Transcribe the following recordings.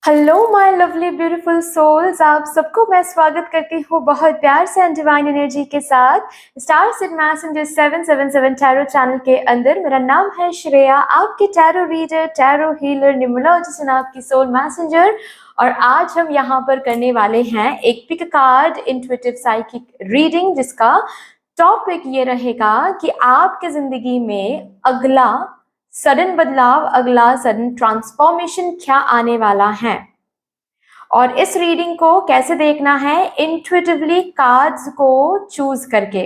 Hello my lovely beautiful souls, आप सबको मैं स्वागत करती हूँ बहुत प्यार से एंड डिवाइन एनर्जी के साथ star seed messenger 777 tarot channel के अंदर। मेरा नाम है श्रेया, आपकी tarot reader, tarot healer, numerologist and आपकी सोल मैसेंजर। और आज हम यहाँ पर करने वाले हैं एक pick card intuitive psychic reading, जिसका टॉपिक ये रहेगा कि आपके जिंदगी में अगला सडन बदलाव, अगला सडन ट्रांसफॉर्मेशन क्या आने वाला है। और इस रीडिंग को कैसे देखना है, इंट्यूटिवली कार्ड्स को चूज करके।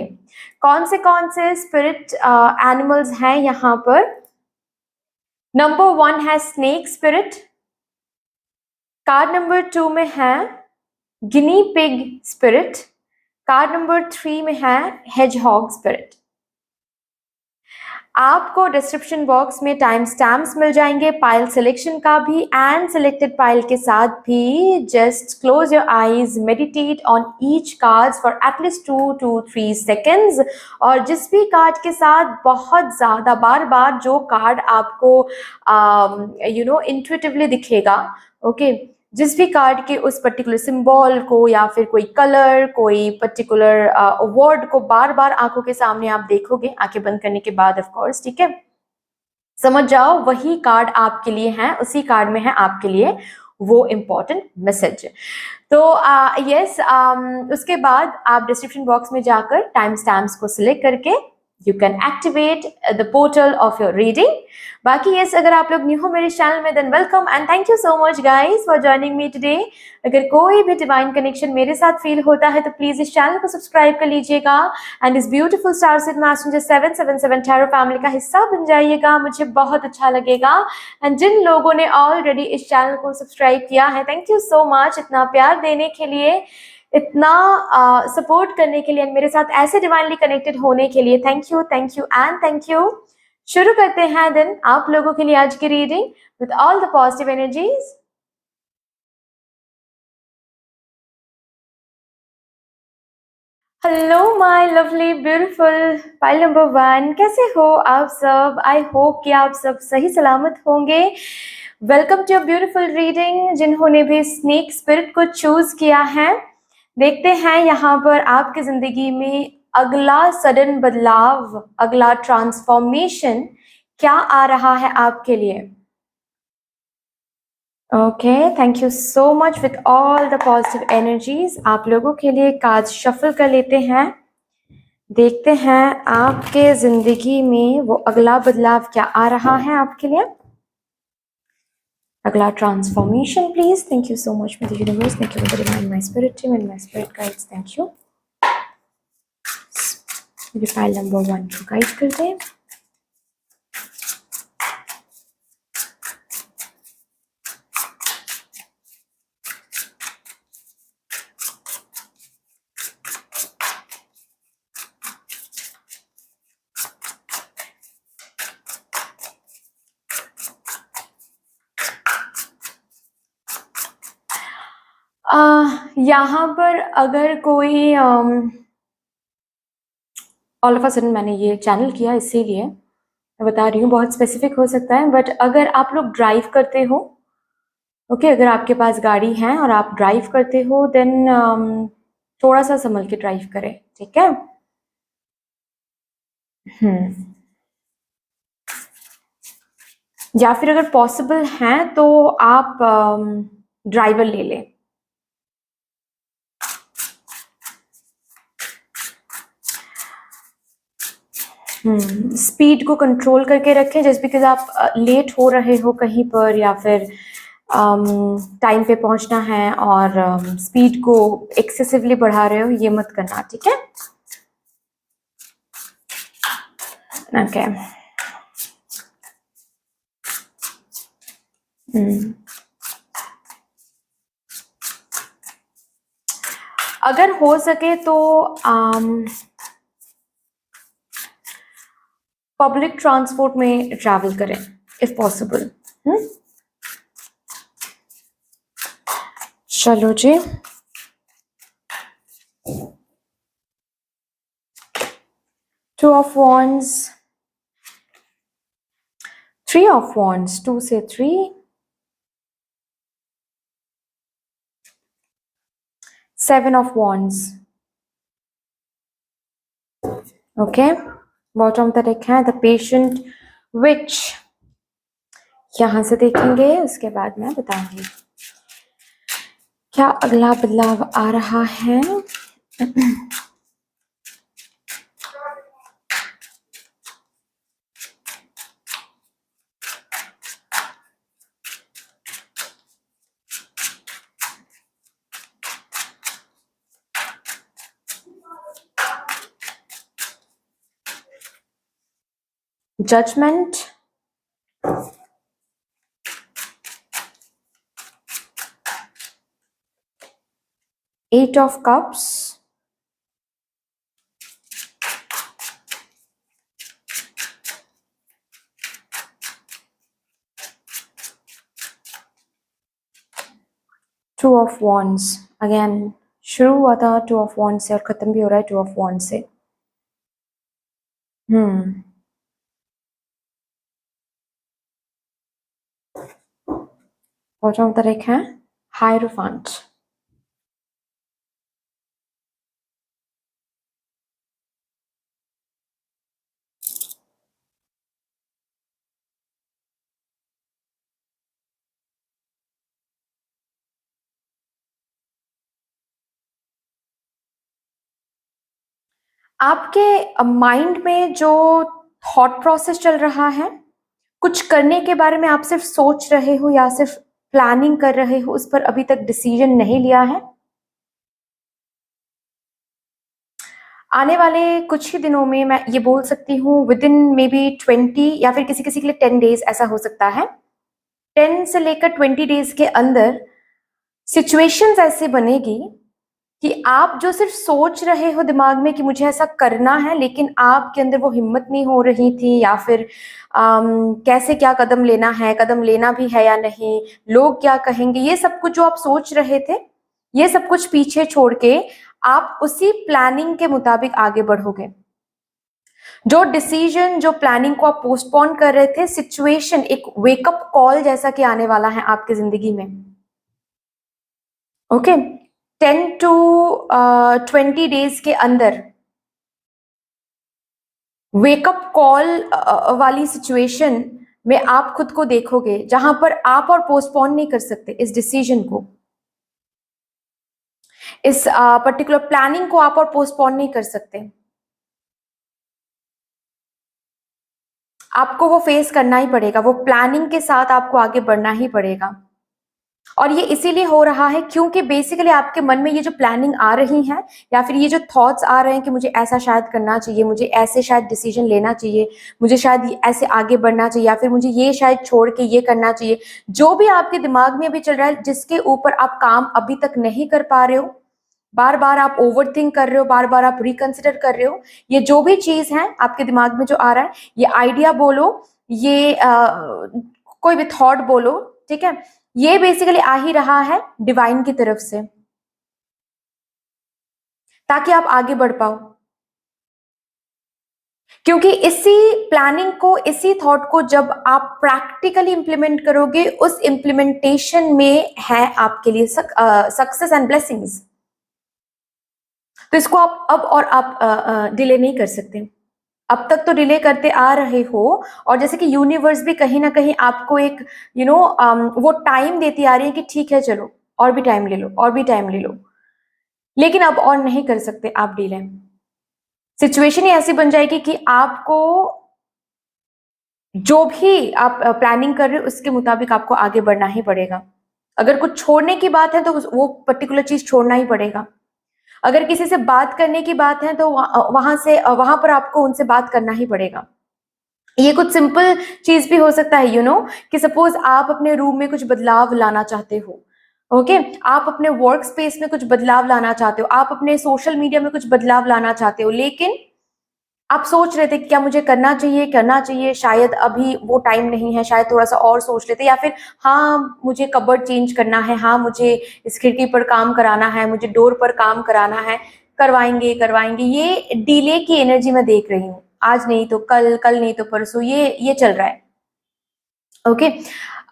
कौन से स्पिरिट एनिमल्स हैं यहाँ पर। नंबर 1 है स्नेक स्पिरिट, कार्ड नंबर 2 में है गिनी पिग स्पिरिट, कार्ड नंबर 3 में है हेजहॉग स्पिरिट। आपको डिस्क्रिप्शन बॉक्स में टाइम स्टैम्प्स मिल जाएंगे पाइल सिलेक्शन का भी एंड सिलेक्टेड पाइल के साथ भी। Just close your eyes, meditate on each card for at least 2 to 3 seconds। और जिस भी कार्ड के साथ बहुत ज्यादा बार बार जो कार्ड आपको इंट्यूटिवली दिखेगा, ओके, जिस भी कार्ड के उस पर्टिकुलर सिंबल को या फिर कोई कलर, कोई पर्टिकुलर वर्ड को बार बार आंखों के सामने आप देखोगे, आंखें बंद करने के बाद ऑफ कोर्स, ठीक है, समझ जाओ वही कार्ड आपके लिए है, उसी कार्ड में है आपके लिए वो इम्पोर्टेंट मैसेज। तो यस, उसके बाद आप डिस्क्रिप्शन बॉक्स में जाकर टाइम स्टैम्प्स को सिलेक्ट करके you can activate the portal of your reading। बाकी yes, अगर आप लोग न्यू हो मेरे चैनल में, then welcome and thank you so much guys for joining me today। अगर कोई भी डिवाइन कनेक्शन मेरे साथ फील होता है तो प्लीज इस चैनल को सब्सक्राइब कर लीजिएगा एंड इस beautiful star seed messenger 777 tarot family का हिस्सा बन जाइएगा, मुझे बहुत अच्छा लगेगा। एंड जिन लोगों ने ऑलरेडी इस चैनल को सब्सक्राइब किया है, थैंक यू सो मच इतना प्यार देने के लिए, इतना सपोर्ट करने के लिए, मेरे साथ ऐसे डिवाइनली कनेक्टेड होने के लिए। Thank you and thank you. शुरू करते हैं देन आप लोगों के लिए आज की reading with all the positive energies. Hello my lovely beautiful pile number 1, कैसे हो आप सब। आई होप कि आप सब सही सलामत होंगे। Welcome to your beautiful reading. जिन्होंने भी स्नेक स्पिरिट को चूज किया है, देखते हैं यहाँ पर आपकी जिंदगी में अगला सडन बदलाव, अगला ट्रांसफॉर्मेशन क्या आ रहा है आपके लिए। Okay, thank you so much with all the positive energies. आप लोगों के लिए कार्ड शफल कर लेते हैं, देखते हैं आपके जिंदगी में वो अगला बदलाव क्या आ रहा है आपके लिए, अगला transformation please. Thank you so much for the universe, thank you for the divine my spirit team and my spirit guides, thank you. मुझे फाइल नंबर 1 को गाइड कर दें। यहाँ पर अगर कोई ऑल ऑफ अ सडन मैंने ये चैनल किया, इसीलिए मैं बता रही हूँ, बहुत स्पेसिफिक हो सकता है, बट अगर आप लोग ड्राइव करते हो, ओके, अगर आपके पास गाड़ी है और आप ड्राइव करते हो, देन थोड़ा सा संभल के ड्राइव करें, ठीक है। या फिर अगर पॉसिबल है तो आप ड्राइवर ले लें। स्पीड को कंट्रोल करके रखें, जस्ट बिकॉज आप लेट हो रहे हो कहीं पर या फिर टाइम पे पहुंचना है और स्पीड को एक्सेसिवली बढ़ा रहे हो, ये मत करना, ठीक है। ओके, अगर हो सके तो पब्लिक ट्रांसपोर्ट में ट्रैवल करें इफ पॉसिबल। चलो जी, two of wands, 3 of wands, 2 से 3, 7 of Wands. Okay, bottom the deck है द पेशेंट विच। यहां से देखेंगे, उसके बाद मैं बताऊंगी क्या अगला बदलाव आ रहा है। Judgement, 8 of Cups, two of wands. Again शुरू हुआ था 2 of Wands से और खत्म भी हो रहा है 2 of Wands से। बॉटम द डेक है हायरोफेंट। आपके माइंड में जो थॉट प्रोसेस चल रहा है, कुछ करने के बारे में आप सिर्फ सोच रहे हो या सिर्फ प्लानिंग कर रहे हो, उस पर अभी तक डिसीजन नहीं लिया है। आने वाले कुछ ही दिनों में मैं ये बोल सकती हूँ विद इन मे बी 20 या फिर किसी किसी के लिए 10 डेज ऐसा हो सकता है। 10 से लेकर 20 डेज के अंदर सिचुएशंस ऐसे बनेगी कि आप जो सिर्फ सोच रहे हो दिमाग में कि मुझे ऐसा करना है, लेकिन आपके अंदर वो हिम्मत नहीं हो रही थी, या फिर कैसे क्या कदम लेना है, कदम लेना भी है या नहीं, लोग क्या कहेंगे, ये सब कुछ जो आप सोच रहे थे, ये सब कुछ पीछे छोड़ के आप उसी प्लानिंग के मुताबिक आगे बढ़ोगे। जो डिसीजन, जो प्लानिंग को आप पोस्टपोन कर रहे थे, सिचुएशन एक वेकअप कॉल जैसा कि आने वाला है आपकी जिंदगी में। ओके, 10 to 20 डेज के अंदर वेकअप कॉल वाली सिचुएशन में आप खुद को देखोगे, जहां पर आप और पोस्टपोन नहीं कर सकते इस डिसीजन को, इस पर्टिकुलर प्लानिंग को आप और पोस्टपोन नहीं कर सकते। आपको वो फेस करना ही पड़ेगा, वो प्लानिंग के साथ आपको आगे बढ़ना ही पड़ेगा। और ये इसीलिए हो रहा है क्योंकि बेसिकली आपके मन में ये जो प्लानिंग आ रही है, या फिर ये जो थॉट्स आ रहे हैं कि मुझे ऐसा शायद करना चाहिए, मुझे ऐसे शायद डिसीजन लेना चाहिए, मुझे शायद ऐसे आगे बढ़ना चाहिए, या फिर मुझे ये शायद छोड़ के ये करना चाहिए, जो भी आपके दिमाग में अभी चल रहा है, जिसके ऊपर आप काम अभी तक नहीं कर पा रहे हो, बार बार आप ओवर थिंक कर रहे हो, बार बार आप रिकंसिडर कर रहे हो, ये जो भी चीज है आपके दिमाग में जो आ रहा है, ये आइडिया बोलो, ये कोई भी थॉट बोलो, ठीक है, ये बेसिकली आ ही रहा है डिवाइन की तरफ से, ताकि आप आगे बढ़ पाओ। क्योंकि इसी प्लानिंग को, इसी थॉट को जब आप प्रैक्टिकली इंप्लीमेंट करोगे, उस इंप्लीमेंटेशन में है आपके लिए सक्सेस एंड ब्लेसिंग्स। तो इसको आप अब और आप डिले नहीं कर सकते। अब तक तो डिले करते आ रहे हो, और जैसे कि यूनिवर्स भी कहीं ना कहीं आपको एक वो टाइम देती आ रही है कि ठीक है चलो और भी टाइम ले लो, और भी टाइम ले लो, लेकिन अब और नहीं कर सकते आप डिले। सिचुएशन ही ऐसी बन जाएगी कि आपको जो भी आप प्लानिंग कर रहे हो उसके मुताबिक आपको आगे बढ़ना ही पड़ेगा। अगर कुछ छोड़ने की बात है तो वो पर्टिकुलर चीज छोड़ना ही पड़ेगा। अगर किसी से बात करने की बात है तो वहां पर आपको उनसे बात करना ही पड़ेगा। ये कुछ सिंपल चीज भी हो सकता है, कि सपोज आप अपने रूम में कुछ बदलाव लाना चाहते हो, ओके, आप अपने वर्क स्पेस में कुछ बदलाव लाना चाहते हो, आप अपने सोशल मीडिया में कुछ बदलाव लाना चाहते हो, लेकिन आप सोच रहे थे कि क्या मुझे करना चाहिए, शायद अभी वो टाइम नहीं है, शायद थोड़ा सा और सोच लेते, या फिर हाँ मुझे कबर्ड चेंज करना है, हाँ मुझे इस खिड़की पर काम कराना है, मुझे डोर पर काम कराना है, करवाएंगे करवाएंगे, ये डिले की एनर्जी मैं देख रही हूँ। आज नहीं तो कल, कल नहीं तो परसों, ये चल रहा है। ओके,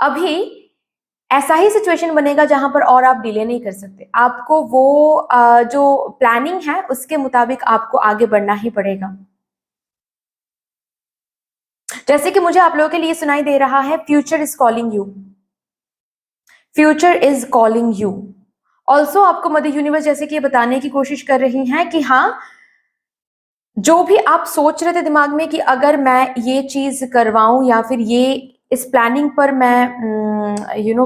अभी ऐसा ही सिचुएशन बनेगा जहां पर और आप डिले नहीं कर सकते। आपको वो जो प्लानिंग है उसके मुताबिक आपको आगे बढ़ना ही पड़ेगा। जैसे कि मुझे आप लोगों के लिए सुनाई दे रहा है, future is calling you, future is calling you. Also आपको मदर यूनिवर्स जैसे कि ये बताने की कोशिश कर रही हैं कि हाँ, जो भी आप सोच रहे थे दिमाग में कि अगर मैं ये चीज करवाऊं या फिर ये इस प्लानिंग पर मैं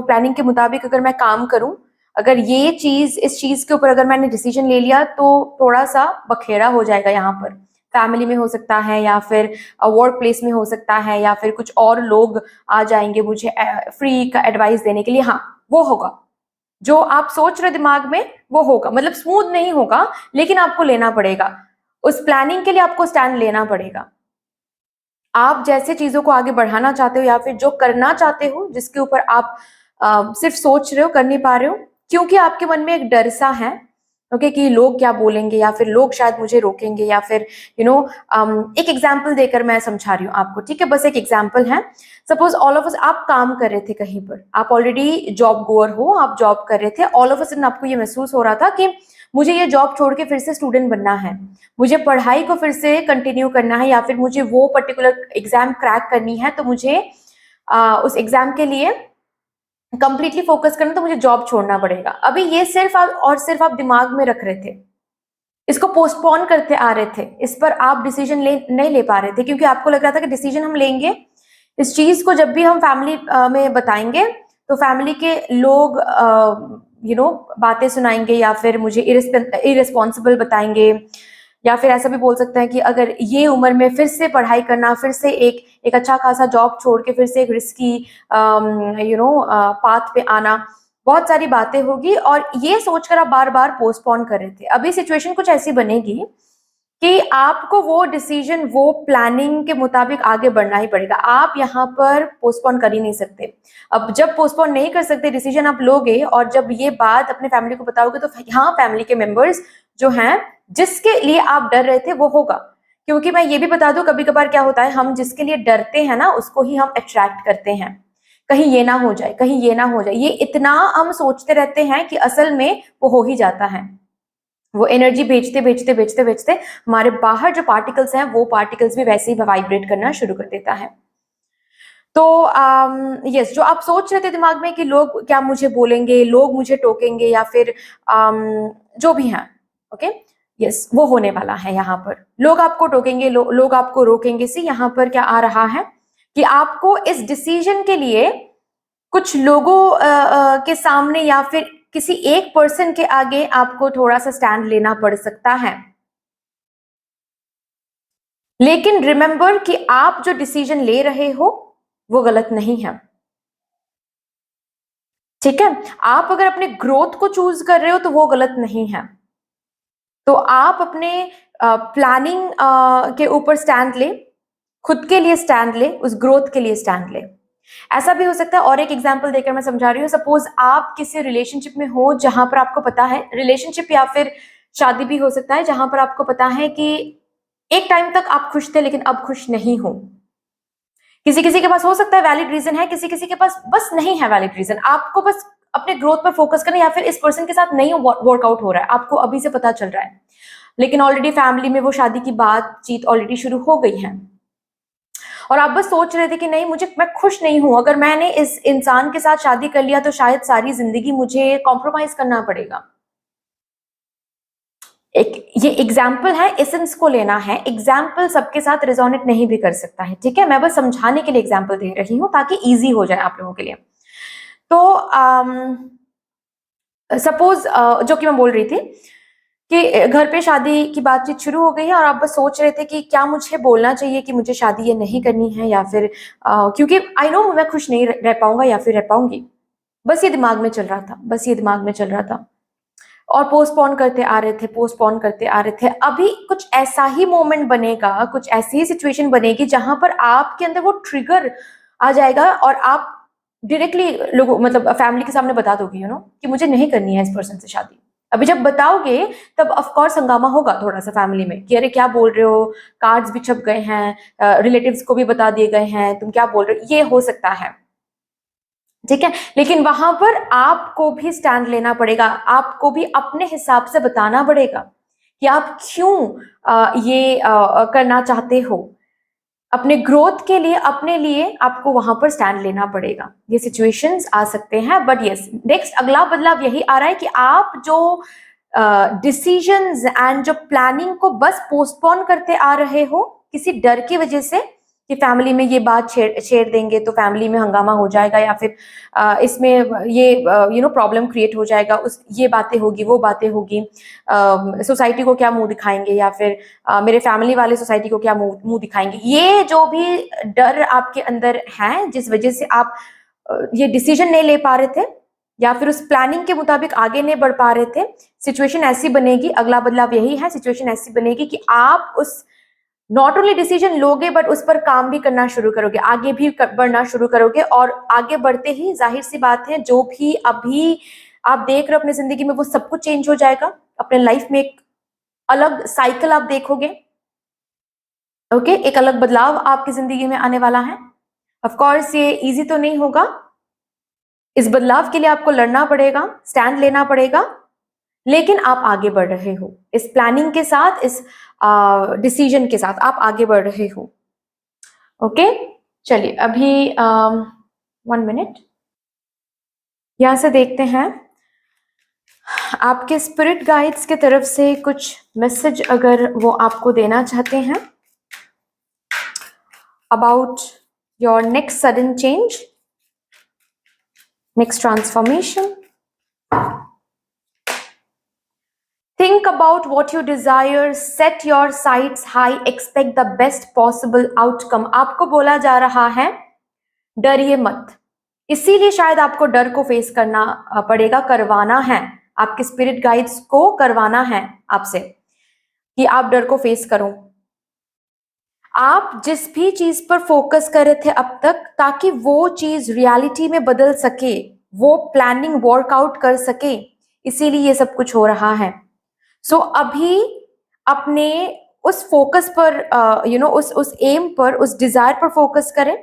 प्लानिंग के मुताबिक अगर मैं काम करूं, अगर ये चीज इस चीज के ऊपर अगर मैंने डिसीजन ले लिया तो थोड़ा सा बखेड़ा हो जाएगा। यहाँ पर फैमिली में हो सकता है या फिर वर्क प्लेस में हो सकता है या फिर कुछ और लोग आ जाएंगे मुझे फ्री का एडवाइस देने के लिए। हाँ, वो होगा जो आप सोच रहे दिमाग में, वो होगा। मतलब स्मूथ नहीं होगा, लेकिन आपको लेना पड़ेगा उस प्लानिंग के लिए, आपको स्टैंड लेना पड़ेगा। आप जैसे चीजों को आगे बढ़ाना चाहते हो या फिर जो करना चाहते हो जिसके ऊपर आप सिर्फ सोच रहे हो, कर नहीं पा रहे हो, क्योंकि आपके मन में एक डर सा है, ओके, कि लोग क्या बोलेंगे या फिर लोग शायद मुझे रोकेंगे या फिर एक एग्जाम्पल देकर मैं समझा रही हूँ आपको, ठीक है? बस एक एग्जाम्पल है। सपोज ऑल ऑफ अस आप काम कर रहे थे कहीं पर, आप ऑलरेडी जॉब गोअर हो, आप जॉब कर रहे थे, ऑल ऑफ अ सडन आपको ये महसूस हो रहा था कि मुझे ये जॉब छोड़ के फिर से स्टूडेंट बनना है, मुझे पढ़ाई को फिर से कंटिन्यू करना है या फिर मुझे वो पर्टिकुलर एग्जाम क्रैक करनी है, तो मुझे उस एग्जाम के लिए कंप्लीटली फोकस करना, तो मुझे जॉब छोड़ना पड़ेगा। अभी ये सिर्फ आप दिमाग में रख रहे थे, इसको पोस्टपोन करते आ रहे थे, इस पर आप डिसीजन नहीं ले पा रहे थे क्योंकि आपको लग रहा था कि डिसीजन हम लेंगे, इस चीज को जब भी हम फैमिली में बताएंगे तो फैमिली के लोग बातें सुनाएंगे या फिर मुझे इरेस्पॉन्सिबल बताएंगे, या फिर ऐसा भी बोल सकते हैं कि अगर ये उम्र में फिर से पढ़ाई करना, फिर से एक अच्छा खासा जॉब छोड़ के फिर से एक रिस्की पाथ पे आना, बहुत सारी बातें होगी और ये सोचकर आप बार बार पोस्टपोन कर रहे थे। अभी सिचुएशन कुछ ऐसी बनेगी कि आपको वो डिसीजन, वो प्लानिंग के मुताबिक आगे बढ़ना ही पड़ेगा। आप यहाँ पर पोस्टपोन कर ही नहीं सकते। अब जब पोस्टपोन नहीं कर सकते, डिसीजन आप लोगे और जब ये बात अपने फैमिली को बताओगे तो हाँ, फैमिली के मेंबर्स जो हैं जिसके लिए आप डर रहे थे वो होगा। क्योंकि मैं ये भी बता दूं, कभी कभार क्या होता है, हम जिसके लिए डरते हैं ना उसको ही हम अट्रैक्ट करते हैं। कहीं ये ना हो जाए, कहीं ये ना हो जाए, ये इतना हम सोचते रहते हैं कि असल में वो हो ही जाता है। वो एनर्जी भेजते भेजते भेजते भेजते हमारे बाहर जो पार्टिकल्स हैं वो पार्टिकल्स भी वैसे ही वाइब्रेट करना शुरू कर देता है। तो यस, जो आप सोच रहे थे दिमाग में कि लोग क्या मुझे बोलेंगे, लोग मुझे टोकेंगे या फिर जो भी हैं, ओके, यस, वो होने वाला है। यहाँ पर लोग आपको टोकेंगे, लोग आपको रोकेंगे। सी यहाँ पर क्या आ रहा है कि आपको इस डिसीजन के लिए कुछ लोगों के सामने या फिर किसी एक पर्सन के आगे आपको थोड़ा सा स्टैंड लेना पड़ सकता है। लेकिन रिमेंबर कि आप जो डिसीजन ले रहे हो वो गलत नहीं है, ठीक है? आप अगर अपने ग्रोथ को चूज कर रहे हो तो वो गलत नहीं है। तो आप अपने प्लानिंग के ऊपर स्टैंड ले, खुद के लिए स्टैंड ले, उस ग्रोथ के लिए स्टैंड ले। ऐसा भी हो सकता है, और एक एग्जांपल देकर मैं समझा रही हूँ। सपोज आप किसी रिलेशनशिप में हो जहां पर आपको पता है, रिलेशनशिप या फिर शादी भी हो सकता है, जहां पर आपको पता है कि एक टाइम तक आप खुश थे लेकिन अब खुश नहीं हो। किसी किसी के पास हो सकता है वैलिड रीजन है, किसी किसी के पास बस नहीं है वैलिड रीजन। आपको बस अपने ग्रोथ पर फोकस करना, या फिर इस पर्सन के साथ नहीं वर्कआउट हो रहा है, आपको अभी से पता चल रहा है, लेकिन ऑलरेडी फैमिली में वो शादी की बातचीत ऑलरेडी शुरू हो गई है और आप बस सोच रहे थे कि नहीं, मैं खुश नहीं हूं, अगर मैंने इस इंसान के साथ शादी कर लिया तो शायद सारी जिंदगी मुझे कॉम्प्रोमाइज करना पड़ेगा। ये एग्जाम्पल है, एसेंस को लेना है। एग्जाम्पल सबके साथ रिजोनेट नहीं भी कर सकता है, ठीक है? मैं बस समझाने के लिए एग्जाम्पल दे रही हूँ ताकि इजी हो जाए आप लोगों के लिए। तो सपोज जो कि मैं बोल रही थी कि घर पे शादी की बातचीत शुरू हो गई है और आप बस सोच रहे थे कि क्या मुझे बोलना चाहिए कि मुझे शादी ये नहीं करनी है, या फिर क्योंकि आई नो मैं खुश नहीं रह पाऊंगा या फिर रह पाऊंगी। बस ये दिमाग में चल रहा था, बस ये दिमाग में चल रहा था और पोस्टपोन करते आ रहे थे, पोस्टपोन करते आ रहे थे। अभी कुछ ऐसा ही मोमेंट बनेगा, कुछ ऐसी ही सिचुएशन बनेगी जहां पर आपके अंदर वो ट्रिगर आ जाएगा और आप डायरेक्टली लोगों, मतलब फैमिली के सामने बता दोगे कि मुझे नहीं करनी है इस पर्सन से शादी। अभी जब बताओगे तब ऑफ कोर्स हंगामा होगा थोड़ा सा फैमिली में कि अरे क्या बोल रहे हो, कार्ड्स भी छप गए हैं, रिलेटिव्स को भी बता दिए गए हैं, तुम क्या बोल रहे हो, ये हो सकता है। ठीक है, लेकिन वहां पर आपको भी स्टैंड लेना पड़ेगा, आपको भी अपने हिसाब से बताना पड़ेगा कि आप क्यों ये करना चाहते हो। अपने ग्रोथ के लिए, अपने लिए आपको वहां पर स्टैंड लेना पड़ेगा। ये सिचुएशंस आ सकते हैं, बट यस, नेक्स्ट अगला बदलाव यही आ रहा है कि आप जो डिसीजंस एंड जो प्लानिंग को बस पोस्टपोन करते आ रहे हो किसी डर की वजह से कि फैमिली में ये बात छेड़ देंगे तो फैमिली में हंगामा हो जाएगा, या फिर इसमें ये प्रॉब्लम क्रिएट हो जाएगा, उस ये बातें होगी, वो बातें होगी, सोसाइटी को क्या मुंह दिखाएंगे, या फिर मेरे फैमिली वाले सोसाइटी को क्या मुंह दिखाएंगे। ये जो भी डर आपके अंदर है जिस वजह से आप ये डिसीजन नहीं ले पा रहे थे या फिर उस प्लानिंग के मुताबिक आगे नहीं बढ़ पा रहे थे, सिचुएशन ऐसी बनेगी, अगला बदलाव यही है, सिचुएशन ऐसी बनेगी कि आप उस नॉट ओनली डिसीजन लोगे बट उस पर काम भी करना शुरू करोगे, आगे भी बढ़ना शुरू करोगे। और आगे बढ़ते ही जाहिर सी बात है जो भी अभी आप देख रहे हो अपनी जिंदगी में वो सब कुछ चेंज हो जाएगा। अपने लाइफ में एक अलग साइकिल आप देखोगे। ओके, एक अलग बदलाव आपकी जिंदगी में आने वाला है। ऑफ कोर्स ये इजी तो नहीं होगा, इस बदलाव के लिए आपको लड़ना पड़ेगा, स्टैंड लेना पड़ेगा, लेकिन आप आगे बढ़ रहे हो इस प्लानिंग के साथ, इस डिसीजन के साथ आप आगे बढ़ रहे हो। ओके, चलिए अभी 1 मिनट यहां से देखते हैं आपके स्पिरिट गाइड्स की तरफ से कुछ मैसेज अगर वो आपको देना चाहते हैं about your next sudden change, next transformation. Think about what you desire, set your sights high, expect the best possible outcome। आपको बोला जा रहा है डरिए मत, इसीलिए शायद आपको डर को फेस करना पड़ेगा, करवाना है, आपके स्पिरिट गाइड्स को करवाना है आपसे कि आप डर को फेस करो। आप जिस भी चीज पर फोकस कर रहे थे अब तक ताकि वो चीज रियलिटी में बदल सके, वो प्लानिंग वर्कआउट कर सके, इसीलिए ये सब कुछ हो रहा है। सो अभी अपने उस फोकस पर उस एम पर, उस डिजायर पर फोकस करें,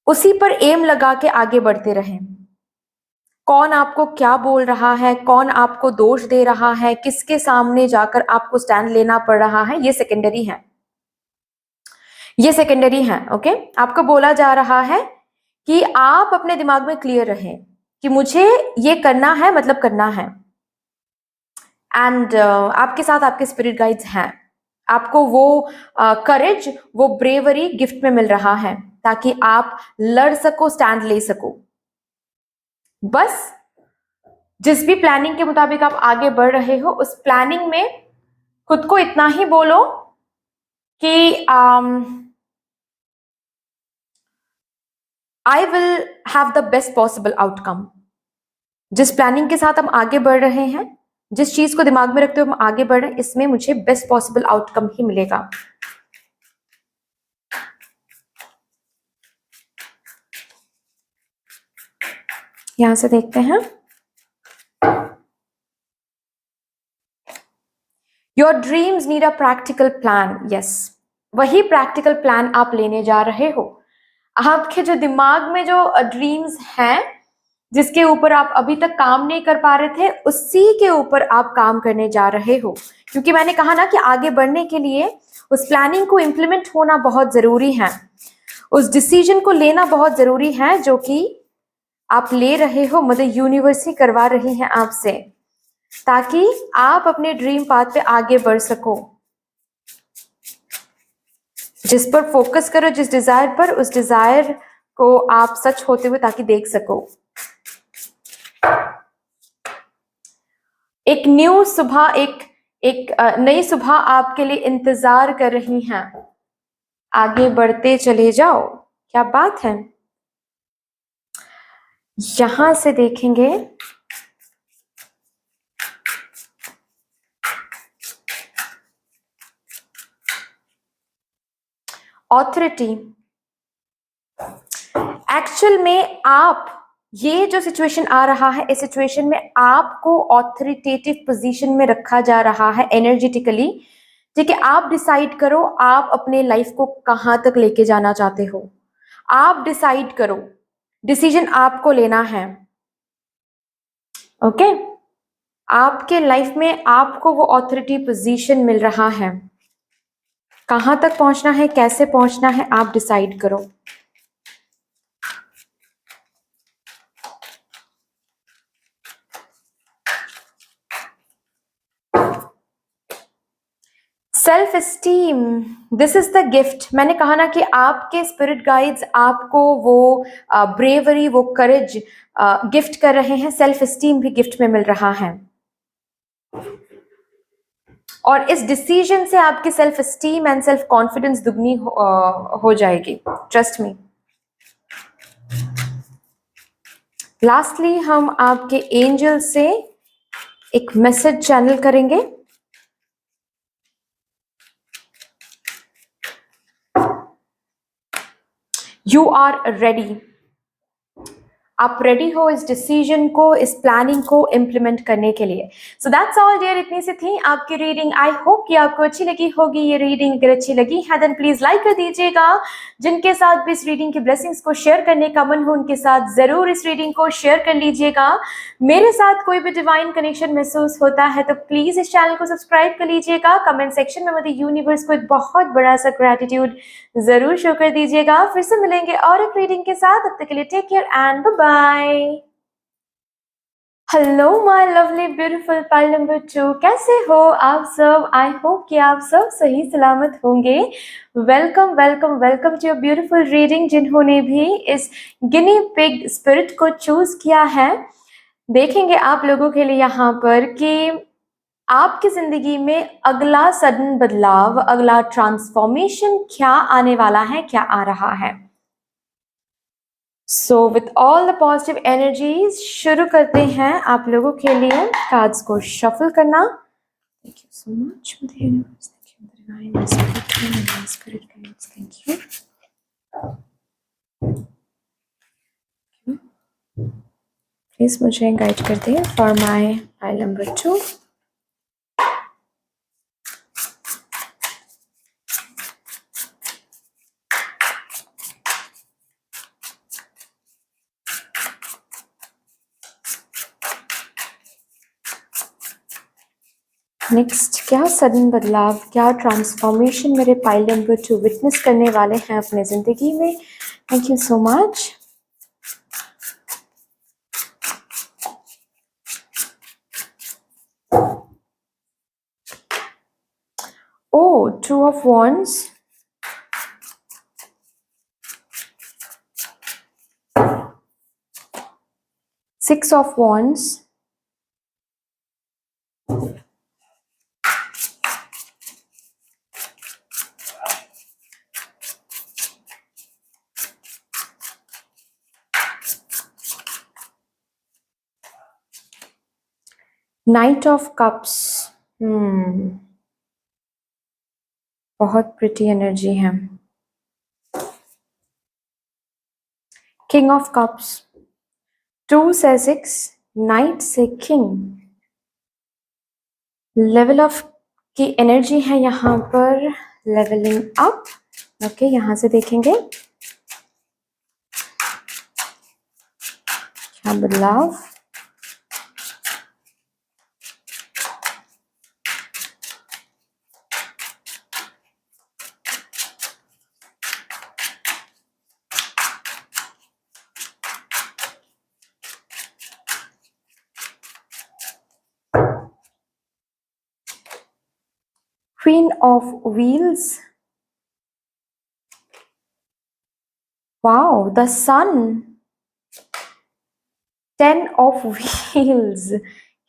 उसी पर एम लगा के आगे बढ़ते रहें। कौन आपको क्या बोल रहा है, कौन आपको दोष दे रहा है, किसके सामने जाकर आपको स्टैंड लेना पड़ रहा है, ये सेकेंडरी है, ये सेकेंडरी है। ओके, आपको बोला जा रहा है कि आप अपने दिमाग में क्लियर रहें कि मुझे ये करना है, मतलब करना है। एंड आपके साथ आपके स्पिरिट गाइड्स हैं, आपको वो करेज, वो ब्रेवरी गिफ्ट में मिल रहा है ताकि आप लड़ सको, स्टैंड ले सको। बस जिस भी प्लानिंग के मुताबिक आप आगे बढ़ रहे हो उस प्लानिंग में खुद को इतना ही बोलो कि I will have the best possible outcome. जिस प्लानिंग के साथ हम आगे बढ़ रहे हैं, जिस चीज को दिमाग में रखते हुए हम आगे बढ़ रहे हैं, इसमें मुझे बेस्ट पॉसिबल आउटकम ही मिलेगा। यहां से देखते हैं, your dreams need a practical plan. Yes, वही प्रैक्टिकल प्लान आप लेने जा रहे हो। आपके जो दिमाग में जो ड्रीम्स हैं, जिसके ऊपर आप अभी तक काम नहीं कर पा रहे थे, उसी के ऊपर आप काम करने जा रहे हो। क्योंकि मैंने कहा ना कि आगे बढ़ने के लिए उस प्लानिंग को इम्प्लीमेंट होना बहुत जरूरी है, उस डिसीजन को लेना बहुत जरूरी है जो कि आप ले रहे हो, मदर यूनिवर्स ही करवा रही है आपसे, ताकि आप अपने ड्रीम पाथ पे आगे बढ़ सको। जिस पर फोकस करो, जिस डिजायर पर, उस डिजायर को आप सच होते हुए ताकि देख सको। एक न्यू सुबह, एक नई सुबह आपके लिए इंतजार कर रही हैं। आगे बढ़ते चले जाओ, क्या बात है। यहां से देखेंगे, ऑथोरिटी। एक्चुअल में आप, ये जो सिचुएशन आ रहा है, इस सिचुएशन में आपको ऑथोरिटेटिव पोजीशन में रखा जा रहा है एनर्जेटिकली। ठीक है, आप डिसाइड करो आप अपने लाइफ को कहां तक लेके जाना चाहते हो। आप डिसाइड करो डिसीजन आपको लेना है। ओके, आपके लाइफ में आपको वो ऑथोरिटी पोजीशन मिल रहा है। कहां तक पहुंचना है, कैसे पहुंचना है, आप डिसाइड करो। Self esteem, this is the gift. मैंने कहा ना कि आपके स्पिरिट गाइड्स आपको वो ब्रेवरी, वो करेज गिफ्ट कर रहे हैं। सेल्फ एस्टीम भी गिफ्ट में मिल रहा है, और इस डिसीजन से आपकी self esteem and self confidence दुगनी हो जाएगी, ट्रस्ट मी। लास्टली हम आपके एंजल से एक मैसेज चैनल करेंगे। यू आर रेडी, आप रेडी हो इस डिसीजन को, इस प्लानिंग को इम्प्लीमेंट करने के लिए। सो दैट्स ऑल डियर, इतनी सी थी आपकी रीडिंग। आई होप कि आपको अच्छी लगी होगी ये रीडिंग। अगर अच्छी लगी है देन प्लीज लाइक कर दीजिएगा। जिनके साथ भी इस रीडिंग की ब्लेसिंग्स को शेयर करने का मन हो उनके साथ जरूर इस रीडिंग को शेयर कर लीजिएगा। मेरे साथ कोई भी डिवाइन कनेक्शन महसूस होता है तो प्लीज इस चैनल को सब्सक्राइब कर लीजिएगा। कमेंट सेक्शन में मुझे यूनिवर्स को एक बहुत बड़ा सा ग्रेटिट्यूड जरूर शो कर दीजिएगा। फिर से मिलेंगे और एक रीडिंग के साथ, तब तक के लिए take care and bye bye. Hello my lovely beautiful pile number 2, कैसे हो आप सब? आई होप कि आप सब सही सलामत होंगे। Welcome welcome welcome to your beautiful reading. जिन्होंने भी इस गिनी पिग स्पिरिट को चूज किया है, देखेंगे आप लोगों के लिए यहाँ पर कि आपकी जिंदगी में अगला सडन बदलाव, अगला ट्रांसफॉर्मेशन क्या आने वाला है, क्या आ रहा है। So with all the positive energies शुरू करते हैं आप लोगों के लिए कार्ड्स को शफल करना। Thank you so much universe, thank you spirit guides, thank you. Please मुझे गाइड कर दें for my pile number 2। Next, क्या सडन बदलाव, क्या ट्रांसफॉर्मेशन मेरे पाइल नंबर 2 विटनेस करने वाले हैं अपने जिंदगी में। Thank you so much. Oh, 2 of Wands, 6 of Wands, Knight of Cups। बहुत प्रिटी एनर्जी है। King of Cups, 2 से 6, Knight से King। लेवल अप की एनर्जी है यहाँ पर, लेवलिंग अप। ओके, यहाँ से देखेंगे क्या बदलाव। Queen of Wheels, wow, the Sun, 10 of Wheels,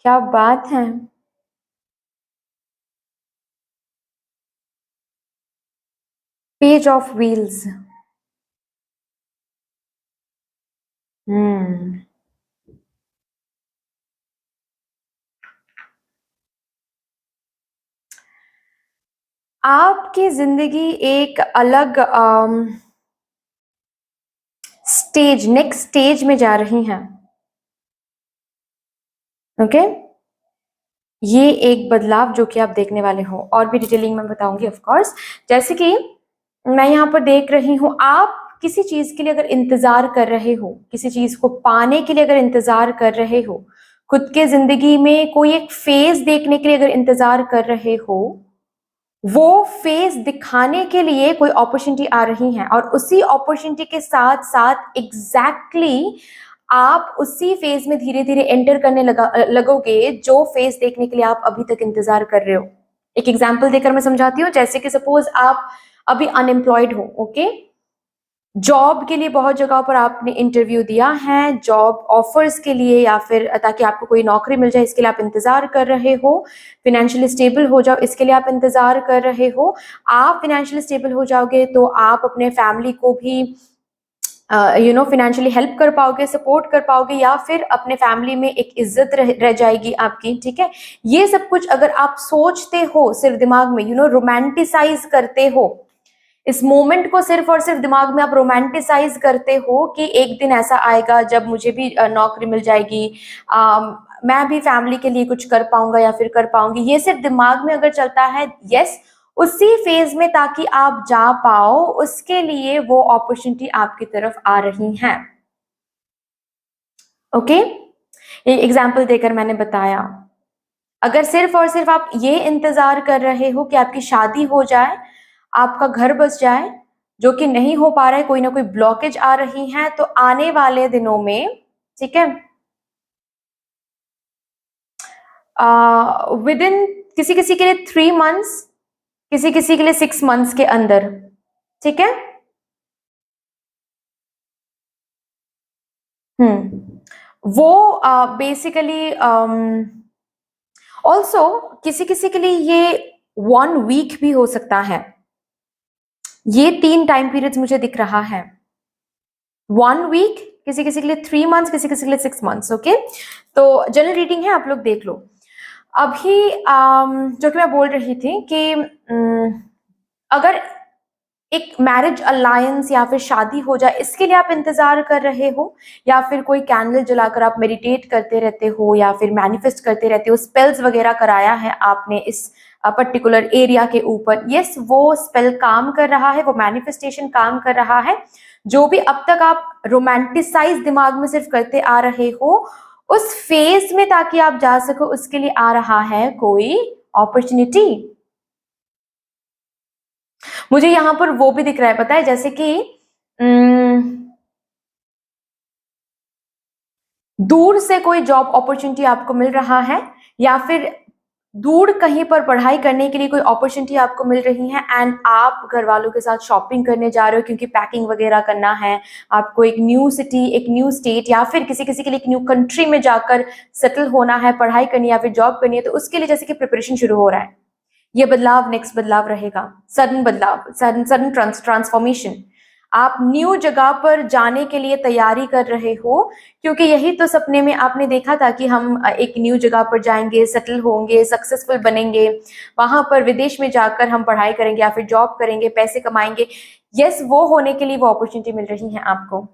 क्या बात है। Page of Wheels, आपकी जिंदगी एक अलग स्टेज, नेक्स्ट स्टेज में जा रही हैं। ओके, ये एक बदलाव जो कि आप देखने वाले हो, और भी डिटेलिंग में बताऊंगी ऑफ कोर्स। जैसे कि मैं यहाँ पर देख रही हूँ, आप किसी चीज के लिए अगर इंतजार कर रहे हो, किसी चीज को पाने के लिए अगर इंतजार कर रहे हो, खुद के जिंदगी में कोई एक फेज देखने के लिए अगर इंतजार कर रहे हो, वो फेज दिखाने के लिए कोई अपॉर्चुनिटी आ रही है और उसी अपॉर्चुनिटी के साथ साथ एग्जैक्टली आप उसी फेज में धीरे धीरे एंटर करने लगोगे जो फेज देखने के लिए आप अभी तक इंतजार कर रहे हो। एक एग्जांपल देकर मैं समझाती हूँ। जैसे कि सपोज आप अभी अनएम्प्लॉयड हो, ओके, जॉब के लिए बहुत जगह पर आपने इंटरव्यू दिया है, जॉब ऑफर्स के लिए या फिर ताकि आपको कोई नौकरी मिल जाए इसके लिए आप इंतजार कर रहे हो, फिनेंशियली स्टेबल हो जाओ इसके लिए आप इंतजार कर रहे हो। आप फिनेंशियली स्टेबल हो जाओगे तो आप अपने फैमिली को भी फिनेंशियली हेल्प कर पाओगे, सपोर्ट कर पाओगे, या फिर अपने फैमिली में एक इज्जत रह जाएगी आपकी, ठीक है। ये सब कुछ अगर आप सोचते हो सिर्फ दिमाग में, रोमांटिसाइज करते हो इस मोमेंट को, सिर्फ और सिर्फ दिमाग में आप रोमांटिसाइज करते हो कि एक दिन ऐसा आएगा जब मुझे भी नौकरी मिल जाएगी, मैं भी फैमिली के लिए कुछ कर पाऊंगा या फिर कर पाऊंगी, ये सिर्फ दिमाग में अगर चलता है, यस, उसी फेज में ताकि आप जा पाओ उसके लिए वो अपॉर्चुनिटी आपकी तरफ आ रही है। ओके, ये एग्जाम्पल देकर मैंने बताया। अगर सिर्फ और सिर्फ आप ये इंतजार कर रहे हो कि आपकी शादी हो जाए, आपका घर बस जाए, जो कि नहीं हो पा रहा है, कोई ना कोई ब्लॉकेज आ रही है, तो आने वाले दिनों में, ठीक है, विद इन किसी किसी के लिए 3 मंथ्स, किसी किसी के लिए 6 मंथ्स के अंदर, ठीक है। वो बेसिकली ऑल्सो किसी किसी के लिए ये 1 वीक भी हो सकता है। ये 3 टाइम पीरियड्स मुझे दिख रहा है। 1 वीक, किसी किसी के लिए 3 मंथ्स, किसी किसी के लिए 6 मंथ्स, ओके। तो जनरल रीडिंग है, आप लोग देख लो। अभी जो कि मैं बोल रही थी कि अगर एक मैरिज अलायंस या फिर शादी हो जाए इसके लिए आप इंतजार कर रहे हो, या फिर कोई कैंडल जलाकर आप मेडिटेट करते रहते हो या फिर मैनिफेस्ट करते रहते हो, स्पेल्स वगैरह कराया है आपने इस पर्टिकुलर एरिया के ऊपर, यस, वो स्पेल काम कर रहा है, वो मैनिफेस्टेशन काम कर रहा है। जो भी अब तक आप रोमांटिसाइज दिमाग में सिर्फ करते आ रहे हो, उस फेज में ताकि आप जा सको उसके लिए आ रहा है कोई अपॉर्चुनिटी। मुझे यहाँ पर वो भी दिख रहा है, पता है, जैसे कि दूर से कोई जॉब अपॉर्चुनिटी आपको मिल रहा है, या फिर दूर कहीं पर पढ़ाई करने के लिए कोई अपॉर्चुनिटी आपको मिल रही है, एंड आप घर वालों के साथ शॉपिंग करने जा रहे हो क्योंकि पैकिंग वगैरह करना है आपको, एक न्यू सिटी, एक न्यू स्टेट, या फिर किसी किसी के लिए एक न्यू कंट्री में जाकर सेटल होना है, पढ़ाई करनी है या फिर जॉब करनी है, तो उसके लिए जैसे कि प्रिपरेशन शुरू हो रहा है। ये बदलाव नेक्स्ट बदलाव रहेगा, सडन बदलाव, सडन सडन ट्रांसफॉर्मेशन। आप न्यू जगह पर जाने के लिए तैयारी कर रहे हो, क्योंकि यही तो सपने में आपने देखा था कि हम एक न्यू जगह पर जाएंगे, सेटल होंगे, सक्सेसफुल बनेंगे, वहां पर विदेश में जाकर हम पढ़ाई करेंगे या फिर जॉब करेंगे, पैसे कमाएंगे। यस, वो होने के लिए वो अपॉर्चुनिटी मिल रही है आपको।